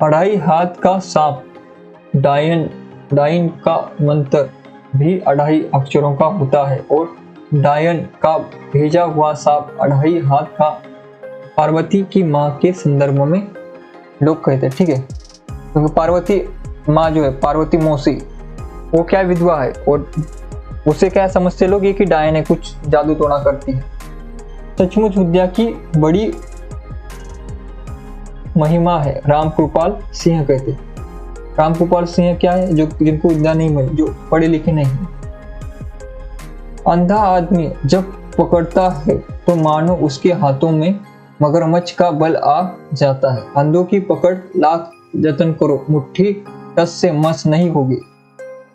अढ़ाई हाथ का सांप, डायन का मंत्र भी 2.5 अक्षरों का होता है और डायन का भेजा हुआ सांप 2.5 हाथ का पार्वती की माँ के संदर्भ में लोग कहते हैं, ठीक है। क्योंकि पार्वती माँ जो है, पार्वती मौसी, वो क्या विधवा है और उसे क्या समझते लोग, ये कि डायन है, कुछ जादू टोना करती है। सचमुच विद्या की बड़ी महिमा है, रामकृपाल सिंह कहते। रामकृपाल सिंह क्या है? जो जिनको विद्या नहीं मिली, जो पढ़े लिखे नहीं है। अंधा आदमी जब पकड़ता है तो मानो उसके हाथों में मगरमच्छ का बल आ जाता है। अंधों की पकड़ लाख जतन करो, मुट्ठी टस से मस नहीं होगी।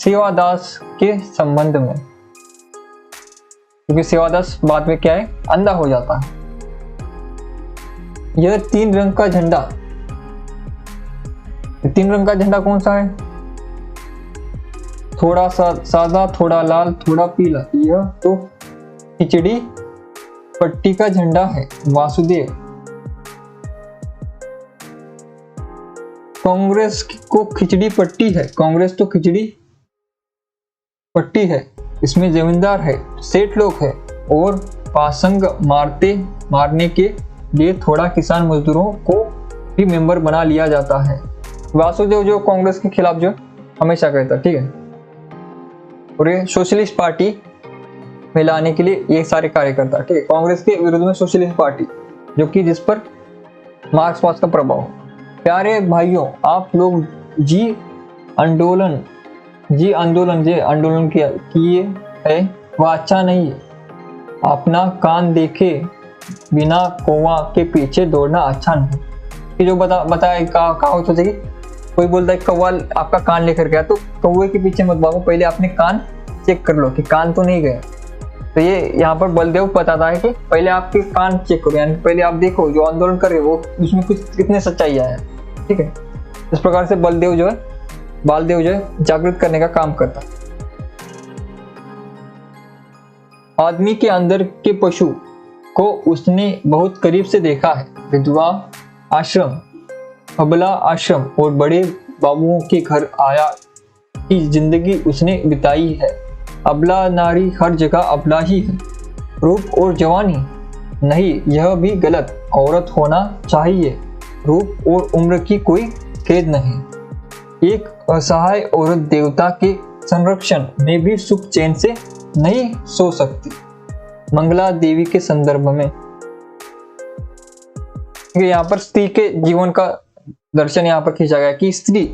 सेवादास के संबंध में, क्योंकि सेवादास बाद में क्या है? अंधा हो जाता है। यह 3 रंग का झंडा, 3 रंग का झंडा कौन सा है? थोड़ा सा सादा, थोड़ा लाल, थोड़ा पीला। यह तो खिचड़ी पट्टी का झंडा है। वासुदेव। कांग्रेस को खिचड़ी पट्टी है। कांग्रेस तो खिचड़ी पट्टी है। इसमें जमींदार है, सेठ लोग है और पासंग मारने के लिए थोड़ा किसान मजदूरों को भी मेंबर बना लिया जाता है। वासुदेव जो कांग्रेस के खिलाफ जो हमेशा कहता, ठीक है, और ये सोशलिस्ट पार्टी में लाने के लिए ये सारे कार्य करता, ठीक है। कांग्रेस के विरुद्ध में सोशलिस्ट पार्टी, जो कि जिस पर मार्क्सवाद का प्रभाव। प्यारे भाइयों, आप लोग जी आंदोलन किए है वह अच्छा नहीं है। अपना कान देखे बिना कौवा के पीछे दौड़ना अच्छा नहीं। कि जो बताया कहा होता है कि कोई बोलता है कौवा आपका कान लेकर गया, तो कौवे के पीछे मत भागो, पहले अपने कान चेक कर लो कि कान तो नहीं गए। तो ये यहाँ पर बलदेव बताता है कि पहले आपके कान चेक करो, यानी पहले आप देखो जो आंदोलन कर रहे हो उसमें कुछ कितने सच्चाई है, ठीक है। इस प्रकार से बालदेव जो है जागृत करने का काम करता। आदमी के अंदर के पशु को उसने बहुत करीब से देखा है। विधवा आश्रम, अबला आश्रम और बड़े बाबुओं के घर आया की जिंदगी उसने बिताई है। अबला नारी हर जगह अबला ही है। रूप और जवानी नहीं, यह भी गलत। औरत होना चाहिए, रूप और उम्र की कोई खेद नहीं। एक असहाय औरत देवता के संरक्षण में भी सुख चैन से नहीं सो सकती। मंगला देवी के संदर्भ में यहाँ पर स्त्री के जीवन का दर्शन यहाँ पर खींचा गया कि स्त्री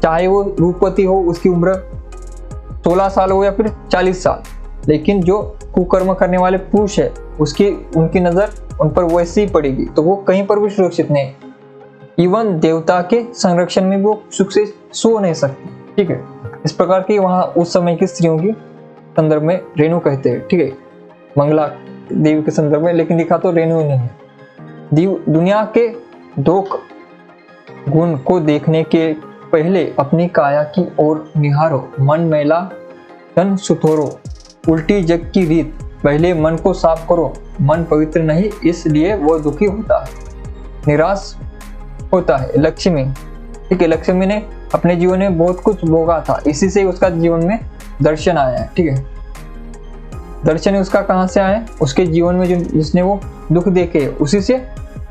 चाहे वो रूपवती हो, उसकी उम्र 16 साल हो या फिर 40 साल, लेकिन जो कुकर्म करने वाले पुरुष है उनकी नजर उन पर वैसी ही पड़ेगी, तो वो कहीं पर भी सुरक्षित नहीं। इवन देवता के संरक्षण में वो सुख से सो नहीं सकती, ठीक है। इस प्रकार की वहां उस समय की स्त्रियों की संदर्भ में रेणु कहते हैं, ठीक है, मंगला देवी के संदर्भ में, लेकिन लिखा तो रेणु नहीं है। दुनिया के दोख गुण को देखने के पहले अपनी काया की ओर निहारो। मन मैला तन सुथोरो, उल्टी जग की रीत, पहले मन को साफ करो। मन पवित्र नहीं, इसलिए वो दुखी होता है, निराश होता है। लक्ष्मी, ठीक है, लक्ष्मी ने अपने जीवन में बहुत कुछ भोगा था, इसी से उसका जीवन में दर्शन आया है, ठीक है। दर्शन उसका कहाँ से आया? उसके जीवन में जिसने वो दुख देखे, उसी से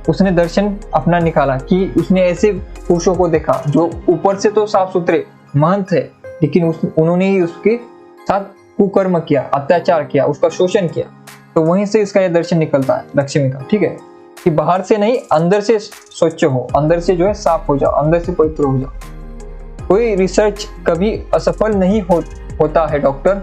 उसने दर्शन अपना निकाला कि उसने ऐसे पुरुषों को देखा जो ऊपर से तो साफ सुथरे महंत है, लेकिन उन्होंने ही उसके साथ कुकर्म किया, अत्याचार किया, उसका शोषण किया। तो वहीं से इसका यह दर्शन निकलता है लक्ष्मी का, ठीक है, कि बाहर से नहीं अंदर से स्वच्छ हो, अंदर से जो है साफ हो जाओ, अंदर से पवित्र हो जाओ। कोई रिसर्च कभी असफल नहीं होता है डॉक्टर,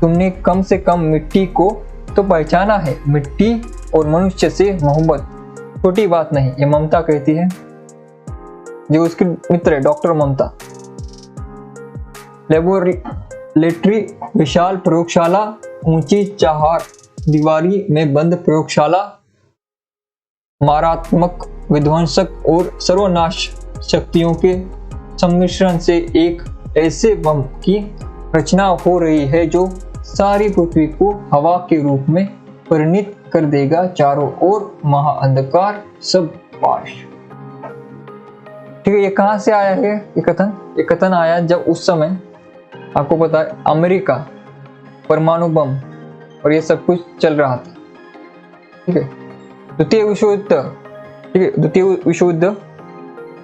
तुमने कम से कम मिट्टी को तो पहचाना है। मिट्टी और मनुष्य से मोहब्बत छोटी बात नहीं, ये ममता कहती है, जो उसकी मित्र है डॉक्टर ममता। लेबोरेटरी विशाल प्रयोगशाला, ऊंची चार दीवारी में बंद प्रयोगशाला, मारात्मक विध्वंसक और सर्वनाश शक्तियों के सम्मिश्रण से एक ऐसे बम की रचना हो रही है जो सारी पृथ्वी को हवा के रूप में परिणित कर देगा। चारों ओर महाअंधकार, सब पाश। ठीक है, ये कहां से आया है ये कथन आया जब उस समय आपको पता है अमेरिका परमाणु बम और ये सब कुछ चल रहा था, ठीक है। द्वितीय विश्व युद्ध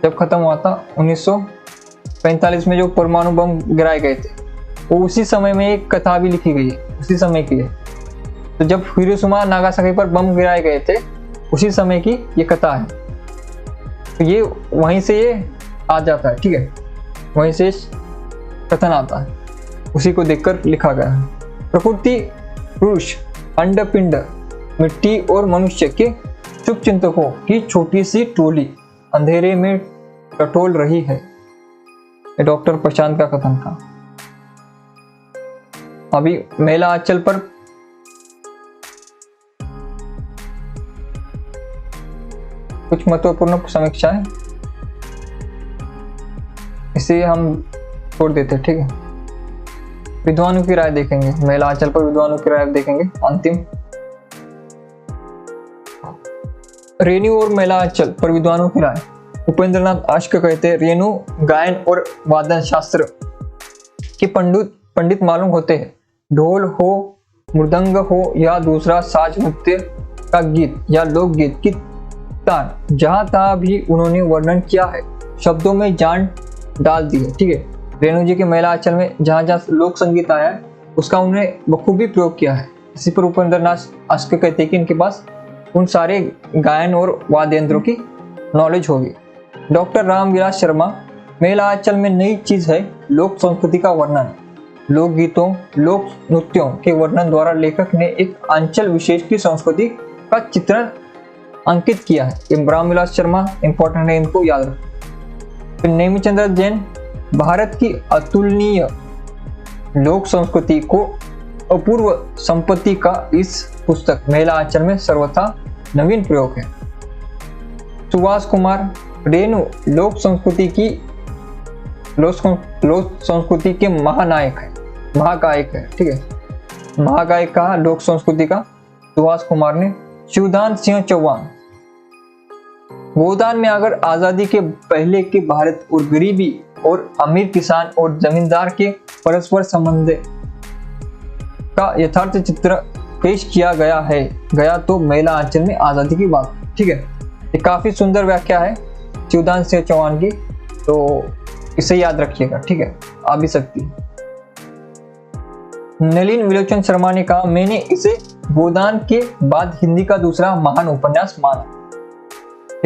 जब खत्म हुआ था 1945 में, जो परमाणु बम गिराए गए थे, वो उसी समय में एक कथा भी लिखी गई है, उसी समय की है। तो जब हिरोशिमा नागासाकी पर बम गिराए गए थे, उसी समय की ये कथा है। तो ये वहीं से ये आ जाता है, ठीक है, वहीं से कथन आता है, उसी को देखकर लिखा गया है। प्रकृति, पुरुष, अंडपिंड, मिट्टी और मनुष्य के शुभ चिंतकों की छोटी सी टोली अंधेरे में टटोल रही है। ये डॉक्टर प्रशांत का कथन था। अभी मेला आंचल पर कुछ महत्वपूर्ण समीक्षाएं, इसे हम छोड़ देते, ठीक है। विद्वानों की राय देखेंगे, मेला आंचल पर विद्वानों की राय देखेंगे अंतिम। रेणु और मेला आंचल पर विद्वानों की राय। उपेंद्रनाथ आश्क कहते हैं, रेणु गायन और वादन शास्त्र के पंडित मालूम होते हैं। ढोल हो, मृदंग हो या दूसरा साज नृत्य का गीत या लोकगीत की तान, जहां तहां भी उन्होंने वर्णन किया है, शब्दों में जान डाल दी है, ठीक है। रेणु जी के मेला आंचल में जहां जहां लोक संगीत आया है उसका उन्होंने बखूबी प्रयोग किया है। इसी पर उपेंद्रनाथ आश्क कहते हैं कि इनके पास उन सारे गायन और वाद्य यंत्रों की नॉलेज होगी। डॉक्टर रामविलास शर्मा, मेला आंचल में नई चीज है लोक संस्कृति का वर्णन। लोक गीतों, लोक नृत्यों के वर्णन द्वारा लेखक ने एक अंचल विशेष की संस्कृति का चित्रण अंकित किया है। ये रामविलास शर्मा इंपॉर्टेंट है, इनको याद रखो। फिर नेमिचंद्र जैन, भारत की अतुलनीय लोक संस्कृति को अपूर्व संपत्ति का इस पुस्तक मेला आंचल में सर्वथा नवीन प्रयोग है। सुभाष कुमार, रेणु लोक संस्कृति के महानायक है, महागायक है, ठीक है। महागायक कहा लोक संस्कृति का सुभाष कुमार ने। शिवदान सिंह चौहान, गोदान में अगर आजादी के पहले के भारत और गरीबी और अमीर किसान और जमींदार के परस्पर संबंध का यथार्थ चित्र पेश किया गया तो मेला आंचल में आजादी की बात, ठीक है। ये काफी सुंदर व्याख्या है शिवदान सिंह चौहान की, तो इसे याद रखिएगा, ठीक है, आ भी सकती है। नलिन विलोचन शर्मा ने कहा, मैंने इसे गोदान के बाद हिंदी का दूसरा महान उपन्यास माना।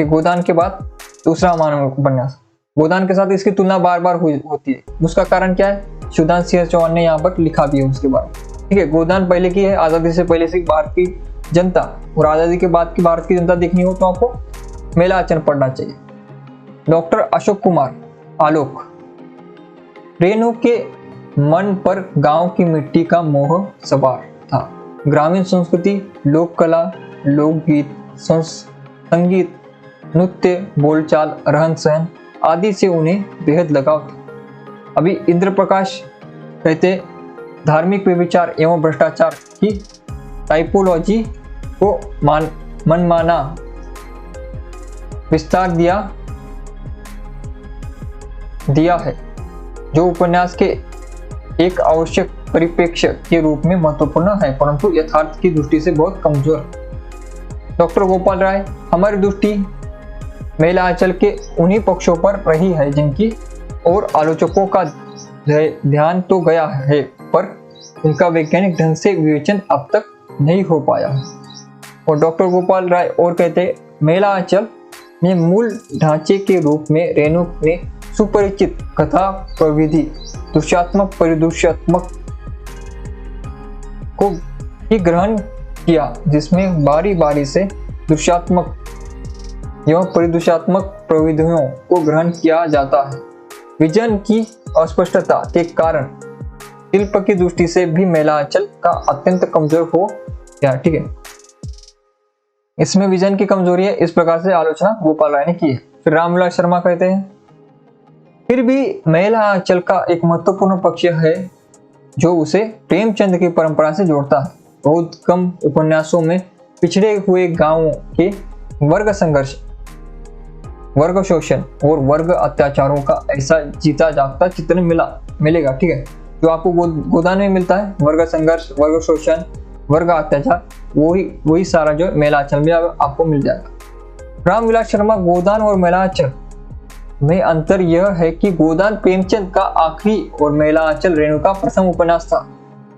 गोदान के बाद दूसरा महान उपन्यास, गोदान के साथ इसकी तुलना बार बार होती है। उसका कारण क्या है, शिवदान सिंह चौहान ने यहाँ पर लिखा भी है उसके बारे में, ठीक है। गोदान पहले की है, आजादी से पहले से भारत की जनता, और आजादी के बाद की भारत की जनता देखनी हो तो आपको मेला आंचल पढ़ना चाहिए। डॉक्टर अशोक कुमार, आलोक, रेणु के मन पर गांव की मिट्टी का मोह सवार था। ग्रामीण संस्कृति, लोक कला, लोकगीत, संगीत, नृत्य, बोलचाल, रहन सहन आदि से उन्हें बेहद लगाव था। अभी इंद्र प्रकाश कहते, धार्मिक व्यभिचार एवं भ्रष्टाचार की टाइपोलॉजी को मनमाना विस्तार दिया है, जो उपन्यास के एक आवश्यक परिप्रेक्ष्य के रूप में महत्वपूर्ण है, परंतु यथार्थ की दृष्टि से बहुत कमजोर। डॉक्टर गोपाल राय, हमारी दृष्टि मेला आंचल के उन्हीं पक्षों पर रही है जिनकी और आलोचकों का ध्यान तो गया है, पर उनका वैज्ञानिक ढंग से विवेचन अब तक नहीं हो पाया। और डॉक्टर गोपाल राय और कहते, मेला आंचल में मूल ढांचे के रूप में रेणु ने सुपरिचित कथा प्रविधि, दृश्यात्मक परिदृश्यात्मक को ही ग्रहण किया, जिसमें बारी बारी से दृश्यात्मक एवं परिदृश्यात्मक प्रविधियों को ग्रहण किया जाता है। विजन की अस्पष्टता के कारण शिल्प की दृष्टि से भी मेला आंचल का अत्यंत कमजोर हो गया, ठीक है। इसमें विजन की कमजोरी है, इस प्रकार से आलोचना गोपाल राय ने की है। फिर रामविलास शर्मा कहते हैं, फिर भी मेला आंचल का एक महत्वपूर्ण पक्ष है जो उसे प्रेमचंद की परंपरा से जोड़ता है। बहुत कम उपन्यासों में पिछड़े हुए गांवों के वर्ग संघर्ष, वर्ग शोषण और वर्ग अत्याचारों का ऐसा जीता जागता चित्रण मिलेगा, ठीक है। जो आपको गोदान में मिलता है, वर्ग संघर्ष, वर्ग शोषण, वर्ग अत्याचार, वही सारा जो मेला आंचल में आपको मिल जाएगा। रामविलास शर्मा, गोदान और मेला आंचल में अंतर यह है कि गोदान प्रेमचंद का आखिरी और मेला आंचल रेणु का प्रथम उपन्यास था।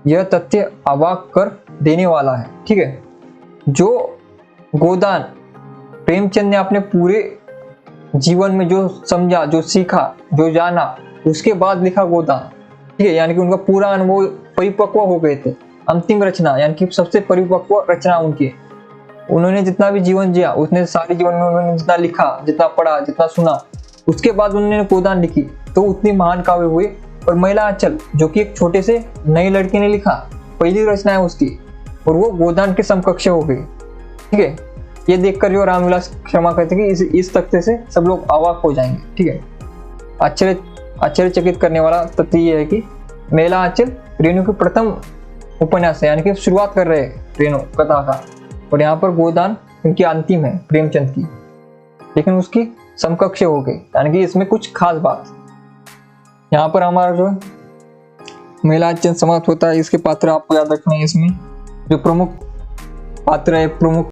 यह तथ्य अवाक कर देने वाला है, ठीक है। जो गोदान प्रेमचंद ने अपने पूरे जीवन में जो समझा, जो सीखा, जो जाना, उसके बाद लिखा गोदान, ठीक है। यानी कि उनका पूरा अनुभव परिपक्व हो गए थे। अंतिम रचना यानी कि सबसे परिपक्व रचना उनकी, उन्होंने जितना भी जीवन जिया, उसने सारे जीवन में उन्होंने जितना लिखा, जितना पढ़ा, जितना सुना, उसके बाद उन्होंने गोदान लिखी, तो उतनी महान काव्य हुई। और महिला आंचल जो कि एक छोटे से नई लड़की ने लिखा, पहली रचना है उसकी, और वो गोदान के समकक्ष हो गई, ठीक है। ये देखकर जो रामविलास शर्मा कहते हैं कि इस तथ्य से सब लोग अवाक हो जाएंगे, ठीक है। आश्चर्यचकित करने वाला तथ्य ये है कि महिला आंचल रेणु की प्रथम उपन्यास है, यानी कि शुरुआत कर रहे हैं रेणु कथा का, और यहाँ पर गोदान उनकी अंतिम है प्रेमचंद की, लेकिन उसकी समकक्ष हो गई, यानी कि इसमें कुछ खास बात। यहाँ पर हमारा जो महिला आंचल समाप्त होता है। इसके पात्र आपको याद रखना है, इसमें जो प्रमुख पात्र है, प्रमुख